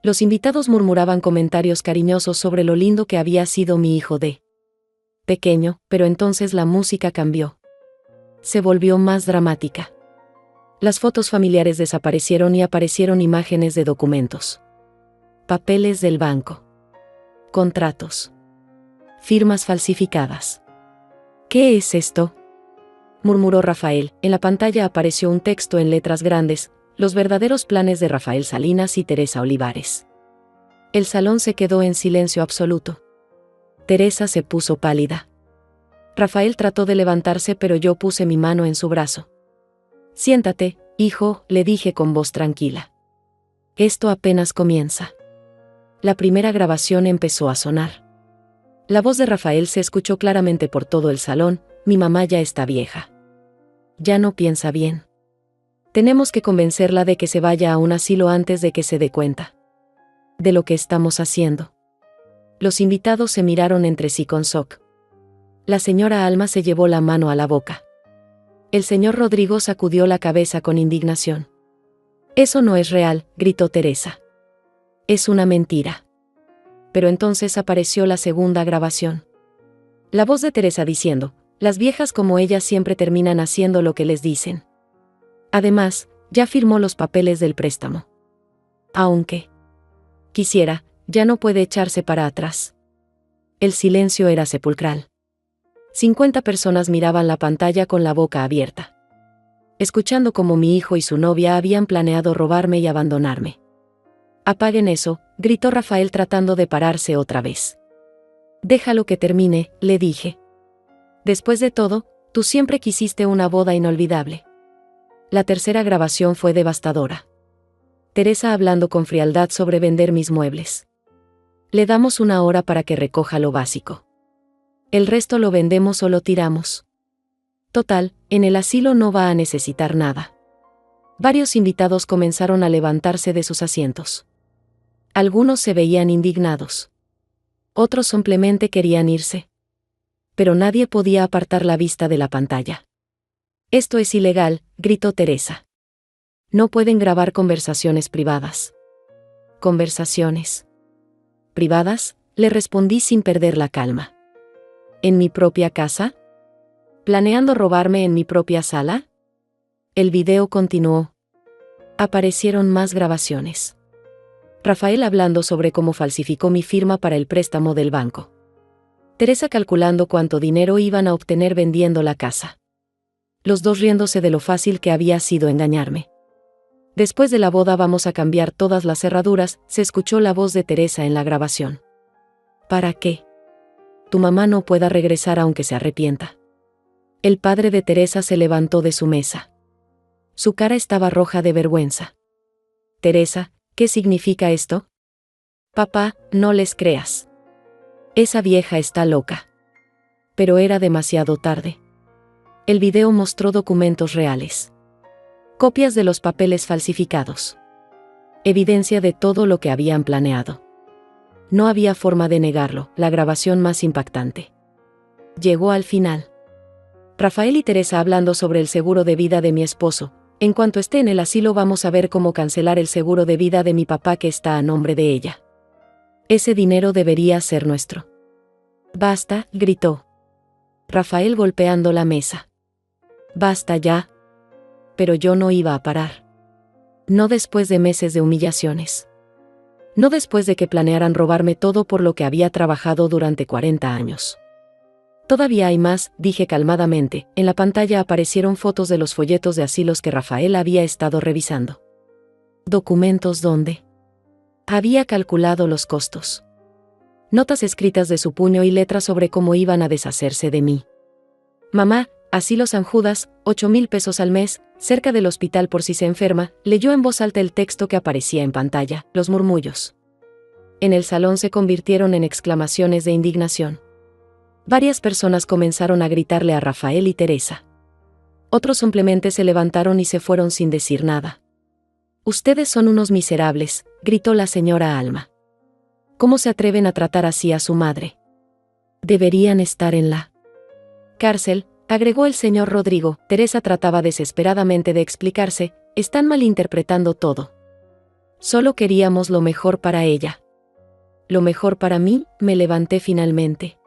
[SPEAKER 1] Los invitados murmuraban comentarios cariñosos sobre lo lindo que había sido mi hijo de pequeño, pero entonces la música cambió. Se volvió más dramática. Las fotos familiares desaparecieron y aparecieron imágenes de documentos. Papeles del banco. contratos. Firmas falsificadas. ¿Qué es esto?, murmuró Rafael. En la pantalla apareció un texto en letras grandes: los verdaderos planes de Rafael Salinas y Teresa Olivares. El salón se quedó en silencio absoluto. Teresa se puso pálida. Rafael trató de levantarse, pero yo puse mi mano en su brazo. Siéntate, hijo, le dije con voz tranquila. Esto apenas comienza. La primera grabación empezó a sonar. La voz de Rafael se escuchó claramente por todo el salón: mi mamá ya está vieja. Ya no piensa bien. Tenemos que convencerla de que se vaya a un asilo antes de que se dé cuenta de lo que estamos haciendo. Los invitados se miraron entre sí con shock. La señora Alma se llevó la mano a la boca. El señor Rodrigo sacudió la cabeza con indignación. Eso no es real, gritó Teresa. Es una mentira. Pero entonces apareció la segunda grabación. La voz de Teresa diciendo: las viejas como ella siempre terminan haciendo lo que les dicen. Además, ya firmó los papeles del préstamo. Aunque quisiera, ya no puede echarse para atrás. El silencio era sepulcral. 50 personas miraban la pantalla con la boca abierta, escuchando cómo mi hijo y su novia habían planeado robarme y abandonarme. Apaguen eso, gritó Rafael tratando de pararse otra vez. Déjalo que termine, le dije. Después de todo, tú siempre quisiste una boda inolvidable. La tercera grabación fue devastadora. Teresa hablando con frialdad sobre vender mis muebles. Le damos 1 hora para que recoja lo básico. El resto lo vendemos o lo tiramos. Total, en el asilo no va a necesitar nada. Varios invitados comenzaron a levantarse de sus asientos. Algunos se veían indignados. Otros simplemente querían irse. Pero nadie podía apartar la vista de la pantalla. Esto es ilegal, gritó Teresa. No pueden grabar conversaciones privadas. ¿Conversaciones privadas?, le respondí sin perder la calma. ¿En mi propia casa? ¿Planeando robarme en mi propia sala? El video continuó. Aparecieron más grabaciones. Rafael hablando sobre cómo falsificó mi firma para el préstamo del banco. Teresa calculando cuánto dinero iban a obtener vendiendo la casa. Los dos riéndose de lo fácil que había sido engañarme. Después de la boda vamos a cambiar todas las cerraduras, se escuchó la voz de Teresa en la grabación. ¿Para qué? Tu mamá no pueda regresar aunque se arrepienta. El padre de Teresa se levantó de su mesa. Su cara estaba roja de vergüenza. Teresa, ¿qué significa esto? Papá, no les creas. Esa vieja está loca. Pero era demasiado tarde. El video mostró documentos reales. Copias de los papeles falsificados. Evidencia de todo lo que habían planeado. No había forma de negarlo, la grabación más impactante. Llegó al final. Rafael y Teresa hablando sobre el seguro de vida de mi esposo. En cuanto esté en el asilo vamos a ver cómo cancelar el seguro de vida de mi papá que está a nombre de ella. Ese dinero debería ser nuestro. Basta, gritó Rafael golpeando la mesa. Basta ya. Pero yo no iba a parar. No después de meses de humillaciones. No después de que planearan robarme todo por lo que había trabajado durante 40 años. Todavía hay más, dije calmadamente. En la pantalla aparecieron fotos de los folletos de asilos que Rafael había estado revisando. ¿Documentos dónde? Había calculado los costos. Notas escritas de su puño y letras sobre cómo iban a deshacerse de mí. Mamá, asilo San Judas, 8,000 pesos al mes, cerca del hospital por si se enferma, leyó en voz alta el texto que aparecía en pantalla. Los murmullos en el salón se convirtieron en exclamaciones de indignación. Varias personas comenzaron a gritarle a Rafael y Teresa. Otros simplemente se levantaron y se fueron sin decir nada. Ustedes son unos miserables, gritó la señora Alma. ¿Cómo se atreven a tratar así a su madre? Deberían estar en la cárcel, agregó el señor Rodrigo. Teresa trataba desesperadamente de explicarse. Están malinterpretando todo. Solo queríamos lo mejor para ella. Lo mejor para mí, me levanté finalmente.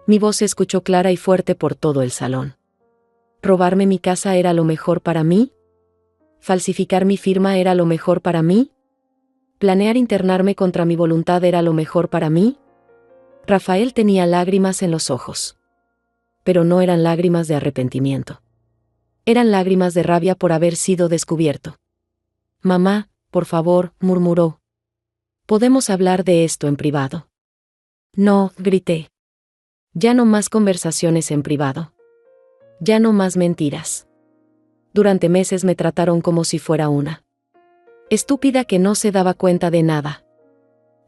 [SPEAKER 1] Mi voz se escuchó clara y fuerte por todo el salón. ¿Robarme mi casa era lo mejor para mí? ¿Falsificar mi firma era lo mejor para mí? ¿Planear internarme contra mi voluntad era lo mejor para mí? Rafael tenía lágrimas en los ojos. Pero no eran lágrimas de arrepentimiento. Eran lágrimas de rabia por haber sido descubierto. Mamá, por favor, murmuró. Podemos hablar de esto en privado. No, grité. Ya no más conversaciones en privado. Ya no más mentiras. Durante meses me trataron como si fuera una estúpida que no se daba cuenta de nada.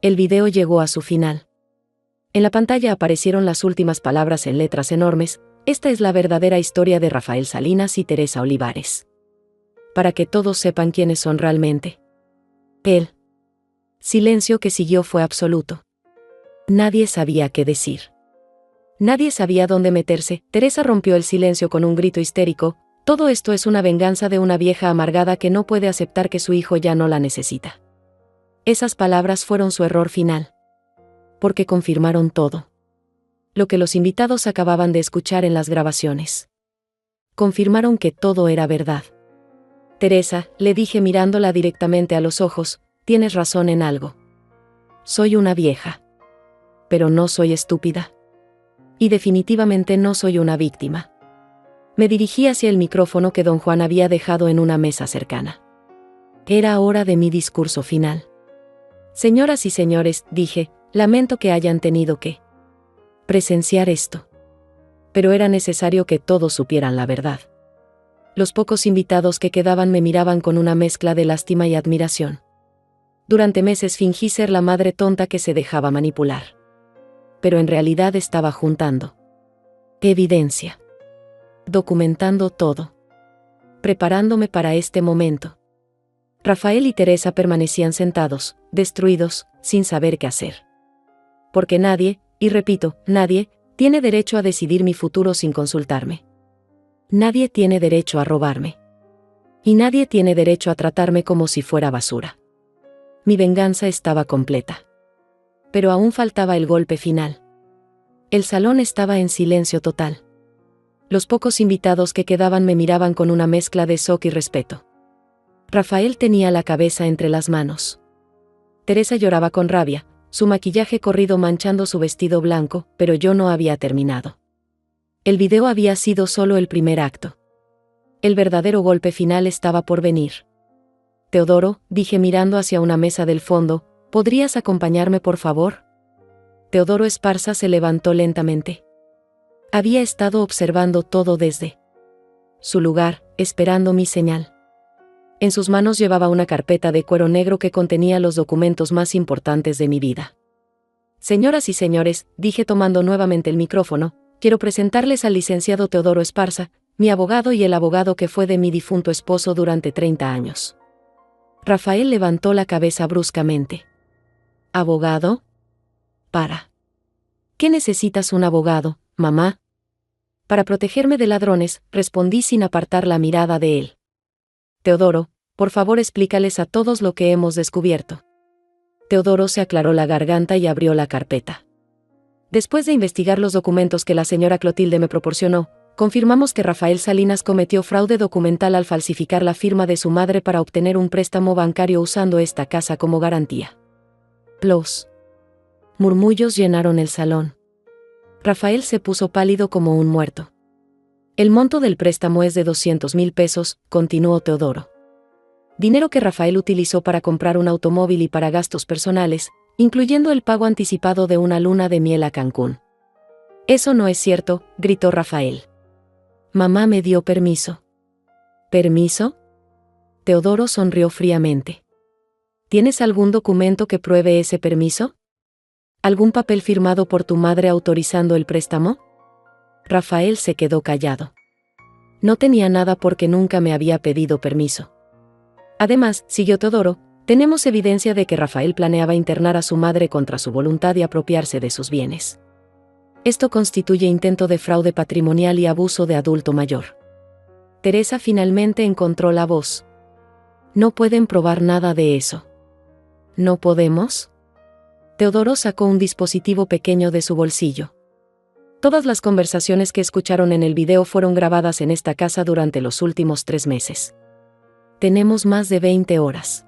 [SPEAKER 1] El video llegó a su final. En la pantalla aparecieron las últimas palabras en letras enormes: esta es la verdadera historia de Rafael Salinas y Teresa Olivares. Para que todos sepan quiénes son realmente. El silencio que siguió fue absoluto. Nadie sabía qué decir. Nadie sabía dónde meterse. Teresa rompió el silencio con un grito histérico: todo esto es una venganza de una vieja amargada que no puede aceptar que su hijo ya no la necesita. Esas palabras fueron su error final. Porque confirmaron todo. Lo que los invitados acababan de escuchar en las grabaciones. Confirmaron que todo era verdad. Teresa, le dije mirándola directamente a los ojos, tienes razón en algo. Soy una vieja. Pero no soy estúpida. Y definitivamente no soy una víctima. Me dirigí hacia el micrófono que don Juan había dejado en una mesa cercana. Era hora de mi discurso final. Señoras y señores, dije, lamento que hayan tenido que presenciar esto. Pero era necesario que todos supieran la verdad. Los pocos invitados que quedaban me miraban con una mezcla de lástima y admiración. Durante meses fingí ser la madre tonta que se dejaba manipular. Pero en realidad estaba juntando evidencia. Documentando todo. Preparándome para este momento. Rafael y Teresa permanecían sentados, destruidos, sin saber qué hacer. Porque nadie, y repito, nadie, tiene derecho a decidir mi futuro sin consultarme. Nadie tiene derecho a robarme. Y nadie tiene derecho a tratarme como si fuera basura. Mi venganza estaba completa. Pero aún faltaba el golpe final. El salón estaba en silencio total. Los pocos invitados que quedaban me miraban con una mezcla de shock y respeto. Rafael tenía la cabeza entre las manos. Teresa lloraba con rabia, su maquillaje corrido manchando su vestido blanco, pero yo no había terminado. El video había sido solo el primer acto. El verdadero golpe final estaba por venir. Teodoro, dije mirando hacia una mesa del fondo, ¿podrías acompañarme por favor? Teodoro Esparza se levantó lentamente. Había estado observando todo desde su lugar, esperando mi señal. En sus manos llevaba una carpeta de cuero negro que contenía los documentos más importantes de mi vida. Señoras y señores, dije tomando nuevamente el micrófono, quiero presentarles al licenciado Teodoro Esparza, mi abogado y el abogado que fue de mi difunto esposo durante 30 años. Rafael levantó la cabeza bruscamente. ¿Abogado? ¿Para qué necesitas un abogado, mamá? Para protegerme de ladrones, respondí sin apartar la mirada de él. Teodoro, por favor explícales a todos lo que hemos descubierto. Teodoro se aclaró la garganta y abrió la carpeta. Después de investigar los documentos que la señora Clotilde me proporcionó, confirmamos que Rafael Salinas cometió fraude documental al falsificar la firma de su madre para obtener un préstamo bancario usando esta casa como garantía. Los murmullos llenaron el salón. Rafael se puso pálido como un muerto. El monto del préstamo es de 200,000 pesos, continuó Teodoro. Dinero que Rafael utilizó para comprar un automóvil y para gastos personales, incluyendo el pago anticipado de una luna de miel a Cancún. Eso no es cierto, gritó Rafael. Mamá me dio permiso. ¿Permiso? Teodoro sonrió fríamente. ¿Tienes algún documento que pruebe ese permiso? ¿Algún papel firmado por tu madre autorizando el préstamo? Rafael se quedó callado. No tenía nada porque nunca me había pedido permiso. Además, siguió Teodoro, tenemos evidencia de que Rafael planeaba internar a su madre contra su voluntad y apropiarse de sus bienes. Esto constituye intento de fraude patrimonial y abuso de adulto mayor. Teresa finalmente encontró la voz. No pueden probar nada de eso. ¿No podemos? Teodoro sacó un dispositivo pequeño de su bolsillo. Todas las conversaciones que escucharon en el video fueron grabadas en esta casa durante los últimos 3 meses. Tenemos más de 20 horas.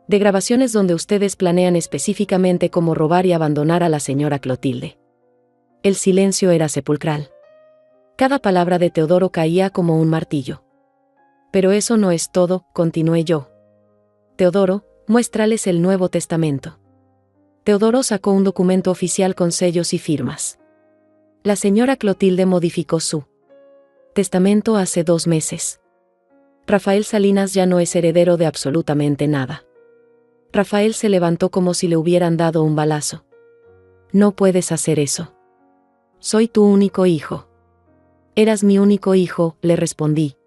[SPEAKER 1] De grabaciones donde ustedes planean específicamente cómo robar y abandonar a la señora Clotilde. El silencio era sepulcral. Cada palabra de Teodoro caía como un martillo. Pero eso no es todo, continué yo. Teodoro, muéstrales el Nuevo Testamento. Teodoro sacó un documento oficial con sellos y firmas. La señora Clotilde modificó su testamento hace 2 meses. Rafael Salinas ya no es heredero de absolutamente nada. Rafael se levantó como si le hubieran dado un balazo. No puedes hacer eso. Soy tu único hijo. Eras mi único hijo, le respondí.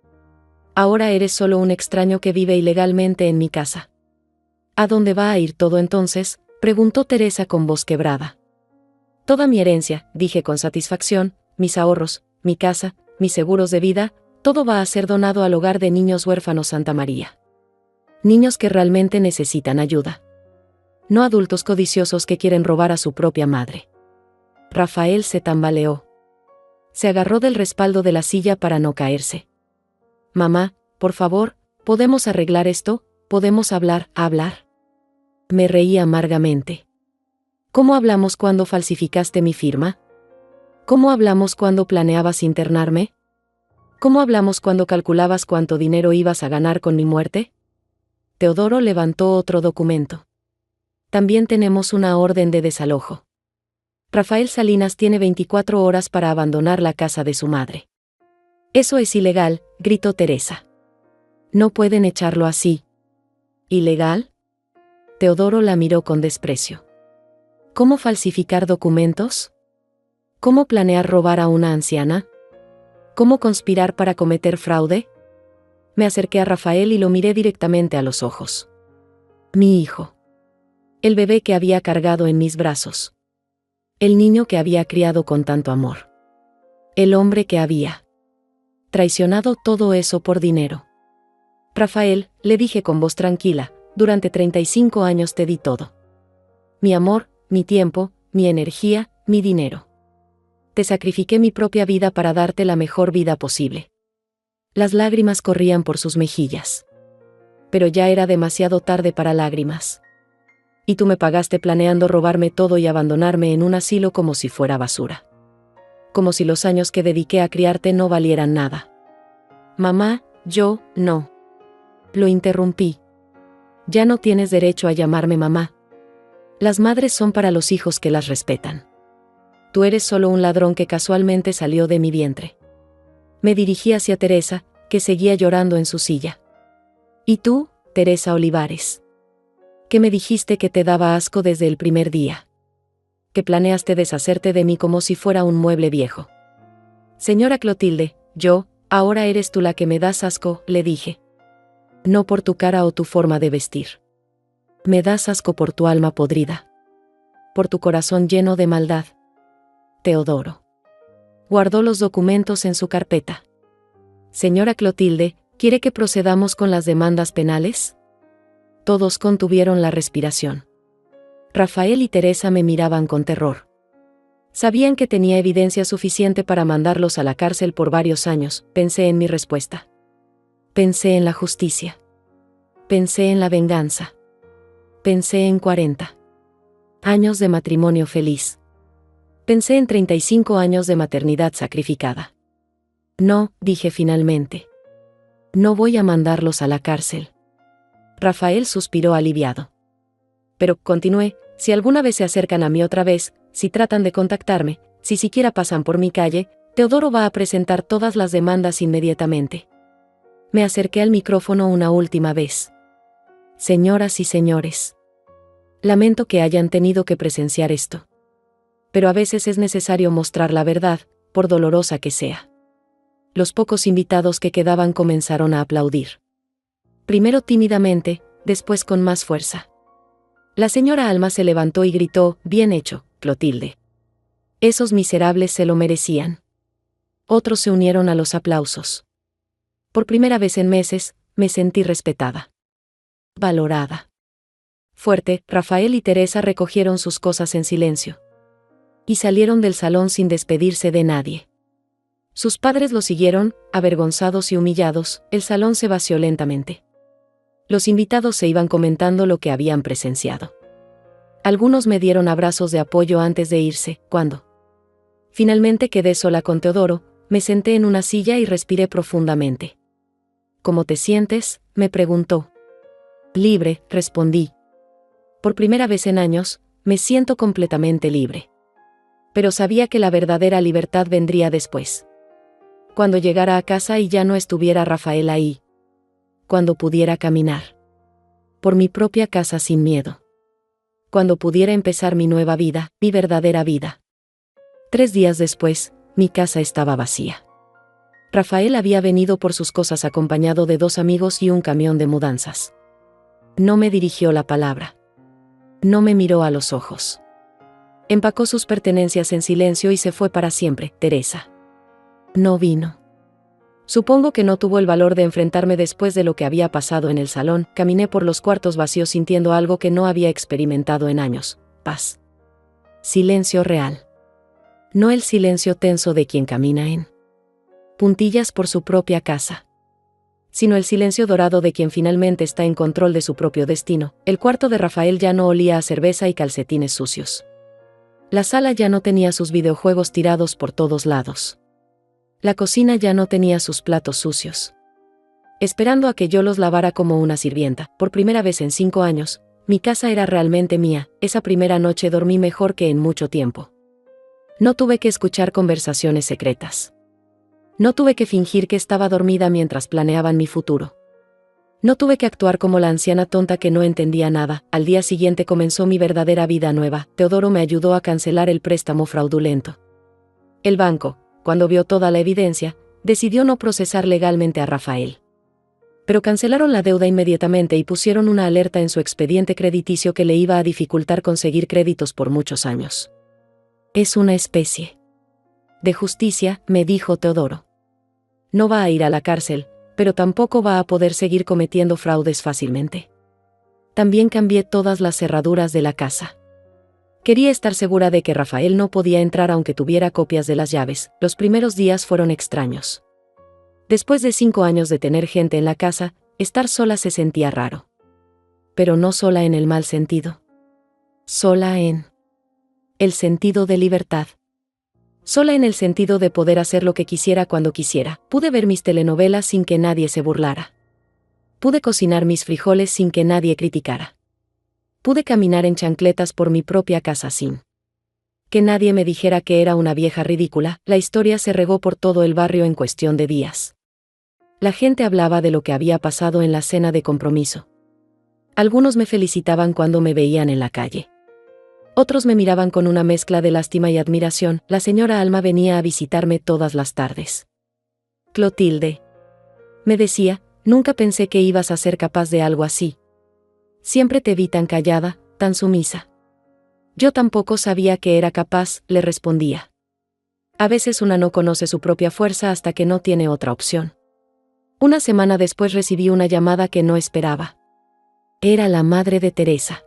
[SPEAKER 1] Ahora eres solo un extraño que vive ilegalmente en mi casa. ¿A dónde va a ir todo entonces?, preguntó Teresa con voz quebrada. Toda mi herencia, dije con satisfacción, mis ahorros, mi casa, mis seguros de vida, todo va a ser donado al hogar de niños huérfanos Santa María. Niños que realmente necesitan ayuda. No adultos codiciosos que quieren robar a su propia madre. Rafael se tambaleó. Se agarró del respaldo de la silla para no caerse. Mamá, por favor, ¿podemos arreglar esto? ¿Podemos hablar? Me reí amargamente. ¿Cómo hablamos cuando falsificaste mi firma? ¿Cómo hablamos cuando planeabas internarme? ¿Cómo hablamos cuando calculabas cuánto dinero ibas a ganar con mi muerte? Teodoro levantó otro documento. También tenemos una orden de desalojo. Rafael Salinas tiene 24 horas para abandonar la casa de su madre. Eso es ilegal, gritó Teresa. No pueden echarlo así. ¿Ilegal? Teodoro la miró con desprecio. ¿Cómo falsificar documentos? ¿Cómo planear robar a una anciana? ¿Cómo conspirar para cometer fraude? Me acerqué a Rafael y lo miré directamente a los ojos. Mi hijo. El bebé que había cargado en mis brazos. El niño que había criado con tanto amor. El hombre que había traicionado todo eso por dinero. Rafael, le dije con voz tranquila, durante 35 años te di todo. Mi amor, mi tiempo, mi energía, mi dinero. Te sacrifiqué mi propia vida para darte la mejor vida posible. Las lágrimas corrían por sus mejillas. Pero ya era demasiado tarde para lágrimas. Y tú me pagaste planeando robarme todo y abandonarme en un asilo como si fuera basura. Como si los años que dediqué a criarte no valieran nada. Mamá, yo, no. Lo interrumpí. Ya no tienes derecho a llamarme mamá. Las madres son para los hijos que las respetan. Tú eres solo un ladrón que casualmente salió de mi vientre. Me dirigí hacia Teresa, que seguía llorando en su silla. ¿Y tú, Teresa Olivares? ¿Qué me dijiste que te daba asco desde el primer día? Que planeaste deshacerte de mí como si fuera un mueble viejo. Señora Clotilde, ahora eres tú la que me das asco, le dije. No por tu cara o tu forma de vestir. Me das asco por tu alma podrida. Por tu corazón lleno de maldad. Teodoro. Guardó los documentos en su carpeta. Señora Clotilde, ¿quiere que procedamos con las demandas penales? Todos contuvieron la respiración. Rafael y Teresa me miraban con terror. Sabían que tenía evidencia suficiente para mandarlos a la cárcel por varios años. Pensé en mi respuesta. Pensé en la justicia. Pensé en la venganza. Pensé en 40 años de matrimonio feliz. Pensé en 35 años de maternidad sacrificada. No, dije finalmente. No voy a mandarlos a la cárcel. Rafael suspiró aliviado. Pero, continué, si alguna vez se acercan a mí otra vez, si tratan de contactarme, si siquiera pasan por mi calle, Teodoro va a presentar todas las demandas inmediatamente. Me acerqué al micrófono una última vez. Señoras y señores. Lamento que hayan tenido que presenciar esto. Pero a veces es necesario mostrar la verdad, por dolorosa que sea. Los pocos invitados que quedaban comenzaron a aplaudir. Primero tímidamente, después con más fuerza. La señora Alma se levantó y gritó, bien hecho, Clotilde. Esos miserables se lo merecían. Otros se unieron a los aplausos. Por primera vez en meses, me sentí respetada. Valorada. Fuerte, Rafael y Teresa recogieron sus cosas en silencio. Y salieron del salón sin despedirse de nadie. Sus padres lo siguieron, avergonzados y humillados, el salón se vació lentamente. Los invitados se iban comentando lo que habían presenciado. Algunos me dieron abrazos de apoyo antes de irse. Cuando finalmente quedé sola con Teodoro, me senté en una silla y respiré profundamente. ¿Cómo te sientes?, me preguntó. Libre, respondí. Por primera vez en años, me siento completamente libre. Pero sabía que la verdadera libertad vendría después. Cuando llegara a casa y ya no estuviera Rafael ahí. Cuando pudiera caminar por mi propia casa sin miedo. Cuando pudiera empezar mi nueva vida, mi verdadera vida. 3 días después, mi casa estaba vacía. Rafael había venido por sus cosas acompañado de 2 amigos y un camión de mudanzas. No me dirigió la palabra. No me miró a los ojos. Empacó sus pertenencias en silencio y se fue para siempre. Teresa no vino. Supongo que no tuvo el valor de enfrentarme después de lo que había pasado en el salón. Caminé por los cuartos vacíos sintiendo algo que no había experimentado en años. Paz. Silencio real. No el silencio tenso de quien camina en puntillas por su propia casa, sino el silencio dorado de quien finalmente está en control de su propio destino. El cuarto de Rafael ya no olía a cerveza y calcetines sucios. La sala ya no tenía sus videojuegos tirados por todos lados. La cocina ya no tenía sus platos sucios, esperando a que yo los lavara como una sirvienta. Por primera vez en 5 años, mi casa era realmente mía. Esa primera noche dormí mejor que en mucho tiempo. No tuve que escuchar conversaciones secretas. No tuve que fingir que estaba dormida mientras planeaban mi futuro. No tuve que actuar como la anciana tonta que no entendía nada. Al día siguiente comenzó mi verdadera vida nueva. Teodoro me ayudó a cancelar el préstamo fraudulento. El banco, cuando vio toda la evidencia, decidió no procesar legalmente a Rafael. Pero cancelaron la deuda inmediatamente y pusieron una alerta en su expediente crediticio que le iba a dificultar conseguir créditos por muchos años. Es una especie de justicia, me dijo Teodoro. No va a ir a la cárcel, pero tampoco va a poder seguir cometiendo fraudes fácilmente. También cambié todas las cerraduras de la casa. Quería estar segura de que Rafael no podía entrar aunque tuviera copias de las llaves. Los primeros días fueron extraños. Después de 5 años de tener gente en la casa, estar sola se sentía raro. Pero no sola en el mal sentido. Sola en el sentido de libertad. Sola en el sentido de poder hacer lo que quisiera cuando quisiera. Pude ver mis telenovelas sin que nadie se burlara. Pude cocinar mis frijoles sin que nadie criticara. Pude caminar en chancletas por mi propia casa sin que nadie me dijera que era una vieja ridícula. La historia se regó por todo el barrio en cuestión de días. La gente hablaba de lo que había pasado en la cena de compromiso. Algunos me felicitaban cuando me veían en la calle. Otros me miraban con una mezcla de lástima y admiración. La señora Alma venía a visitarme todas las tardes. Clotilde, me decía, nunca pensé que ibas a ser capaz de algo así. Siempre te vi tan callada, tan sumisa. Yo tampoco sabía que era capaz, le respondía. A veces una no conoce su propia fuerza hasta que no tiene otra opción. Una semana después recibí una llamada que no esperaba. Era la madre de Teresa.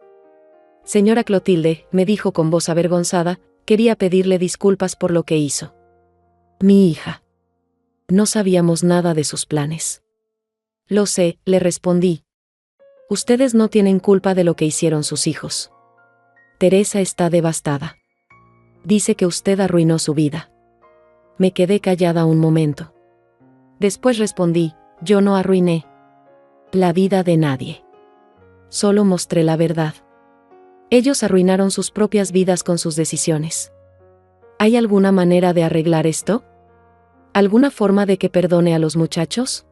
[SPEAKER 1] Señora Clotilde, me dijo con voz avergonzada, quería pedirle disculpas por lo que hizo. Mi hija. No sabíamos nada de sus planes. Lo sé, le respondí. Ustedes no tienen culpa de lo que hicieron sus hijos. Teresa está devastada. Dice que usted arruinó su vida. Me quedé callada un momento. Después respondí, yo no arruiné la vida de nadie. Solo mostré la verdad. Ellos arruinaron sus propias vidas con sus decisiones. ¿Hay alguna manera de arreglar esto? ¿Alguna forma de que perdone a los muchachos?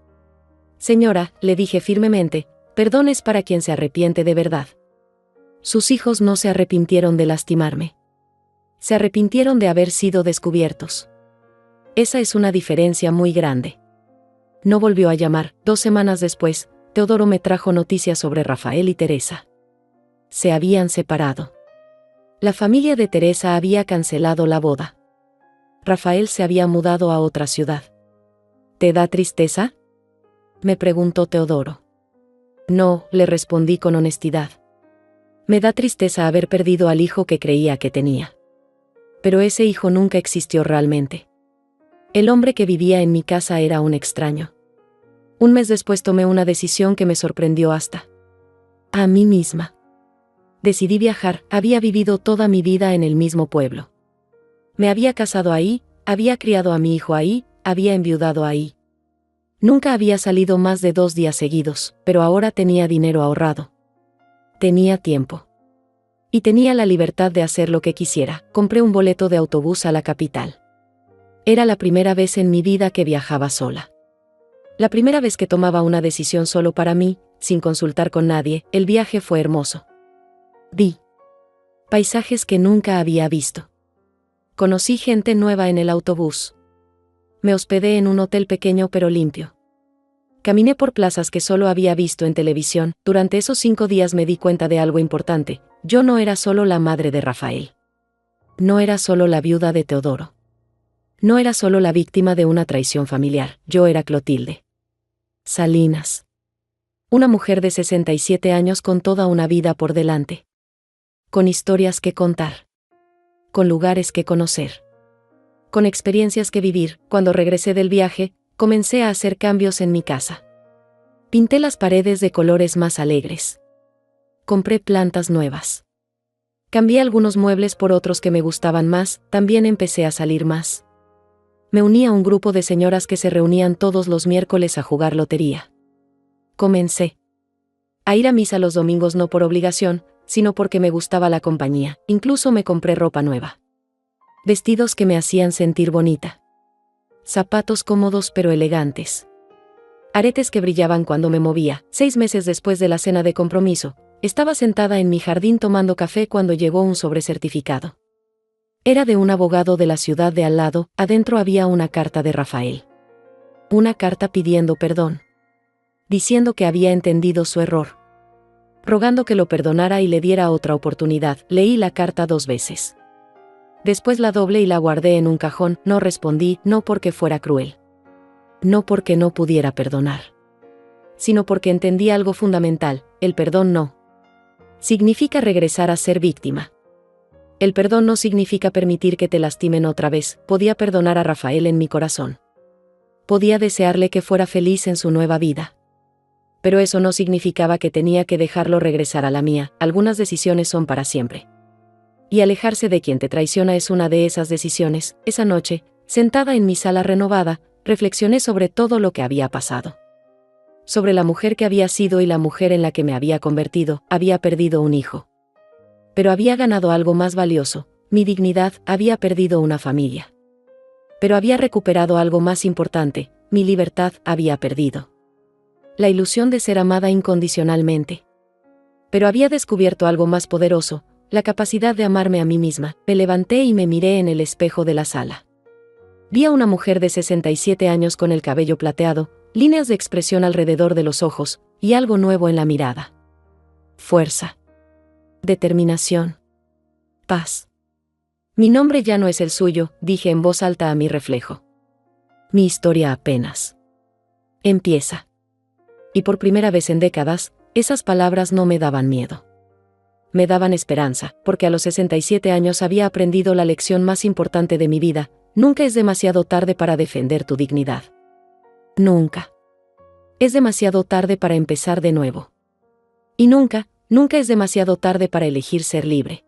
[SPEAKER 1] Señora, le dije firmemente, perdón es para quien se arrepiente de verdad. Sus hijos no se arrepintieron de lastimarme. Se arrepintieron de haber sido descubiertos. Esa es una diferencia muy grande. No volvió a llamar. 2 semanas después, Teodoro me trajo noticias sobre Rafael y Teresa. Se habían separado. La familia de Teresa había cancelado la boda. Rafael se había mudado a otra ciudad. ¿Te da tristeza?, me preguntó Teodoro. No, le respondí con honestidad. Me da tristeza haber perdido al hijo que creía que tenía. Pero ese hijo nunca existió realmente. El hombre que vivía en mi casa era un extraño. Un mes después tomé una decisión que me sorprendió hasta a mí misma. Decidí viajar. Había vivido toda mi vida en el mismo pueblo. Me había casado ahí, había criado a mi hijo ahí, había enviudado ahí. Nunca había salido más de 2 días seguidos, pero ahora tenía dinero ahorrado. Tenía tiempo. Y tenía la libertad de hacer lo que quisiera. Compré un boleto de autobús a la capital. Era la primera vez en mi vida que viajaba sola. La primera vez que tomaba una decisión solo para mí, sin consultar con nadie. El viaje fue hermoso. Vi paisajes que nunca había visto. Conocí gente nueva en el autobús. Me hospedé en un hotel pequeño pero limpio. Caminé por plazas que solo había visto en televisión. Durante esos 5 días me di cuenta de algo importante. Yo no era solo la madre de Rafael. No era solo la viuda de Teodoro. No era solo la víctima de una traición familiar. Yo era Clotilde Salinas. Una mujer de 67 años con toda una vida por delante. Con historias que contar. Con lugares que conocer. Con experiencias que vivir. Cuando regresé del viaje, comencé a hacer cambios en mi casa. Pinté las paredes de colores más alegres. Compré plantas nuevas. Cambié algunos muebles por otros que me gustaban más. También empecé a salir más. Me uní a un grupo de señoras que se reunían todos los miércoles a jugar lotería. Comencé a ir a misa los domingos no por obligación, sino porque me gustaba la compañía. Incluso me compré ropa nueva. Vestidos que me hacían sentir bonita. Zapatos cómodos pero elegantes. Aretes que brillaban cuando me movía. 6 meses después de la cena de compromiso, estaba sentada en mi jardín tomando café cuando llegó un sobrecertificado. Era de un abogado de la ciudad de al lado. Adentro había una carta de Rafael. Una carta pidiendo perdón. Diciendo que había entendido su error. Rogando que lo perdonara y le diera otra oportunidad. Leí la carta 2 veces. Después la doblé y la guardé en un cajón. No respondí, no porque fuera cruel. No porque no pudiera perdonar. Sino porque entendí algo fundamental. El perdón no significa regresar a ser víctima. El perdón no significa permitir que te lastimen otra vez. Podía perdonar a Rafael en mi corazón. Podía desearle que fuera feliz en su nueva vida. Pero eso no significaba que tenía que dejarlo regresar a la mía. Algunas decisiones son para siempre. Y alejarse de quien te traiciona es una de esas decisiones. Esa noche, sentada en mi sala renovada, reflexioné sobre todo lo que había pasado. Sobre la mujer que había sido y la mujer en la que me había convertido. Había perdido un hijo. Pero había ganado algo más valioso, mi dignidad. Había perdido una familia. Pero había recuperado algo más importante, mi libertad. Había perdido la ilusión de ser amada incondicionalmente. Pero había descubierto algo más poderoso, la capacidad de amarme a mí misma. Me levanté y me miré en el espejo de la sala. Vi a una mujer de 67 años con el cabello plateado, líneas de expresión alrededor de los ojos, y algo nuevo en la mirada. Fuerza. Determinación. Paz. Mi nombre ya no es el suyo, dije en voz alta a mi reflejo. Mi historia apenas empieza. Y por primera vez en décadas, esas palabras no me daban miedo. Me daban esperanza, porque a los 67 años había aprendido la lección más importante de mi vida. Nunca es demasiado tarde para defender tu dignidad. Nunca. Es demasiado tarde para empezar de nuevo. Y nunca, nunca es demasiado tarde para elegir ser libre.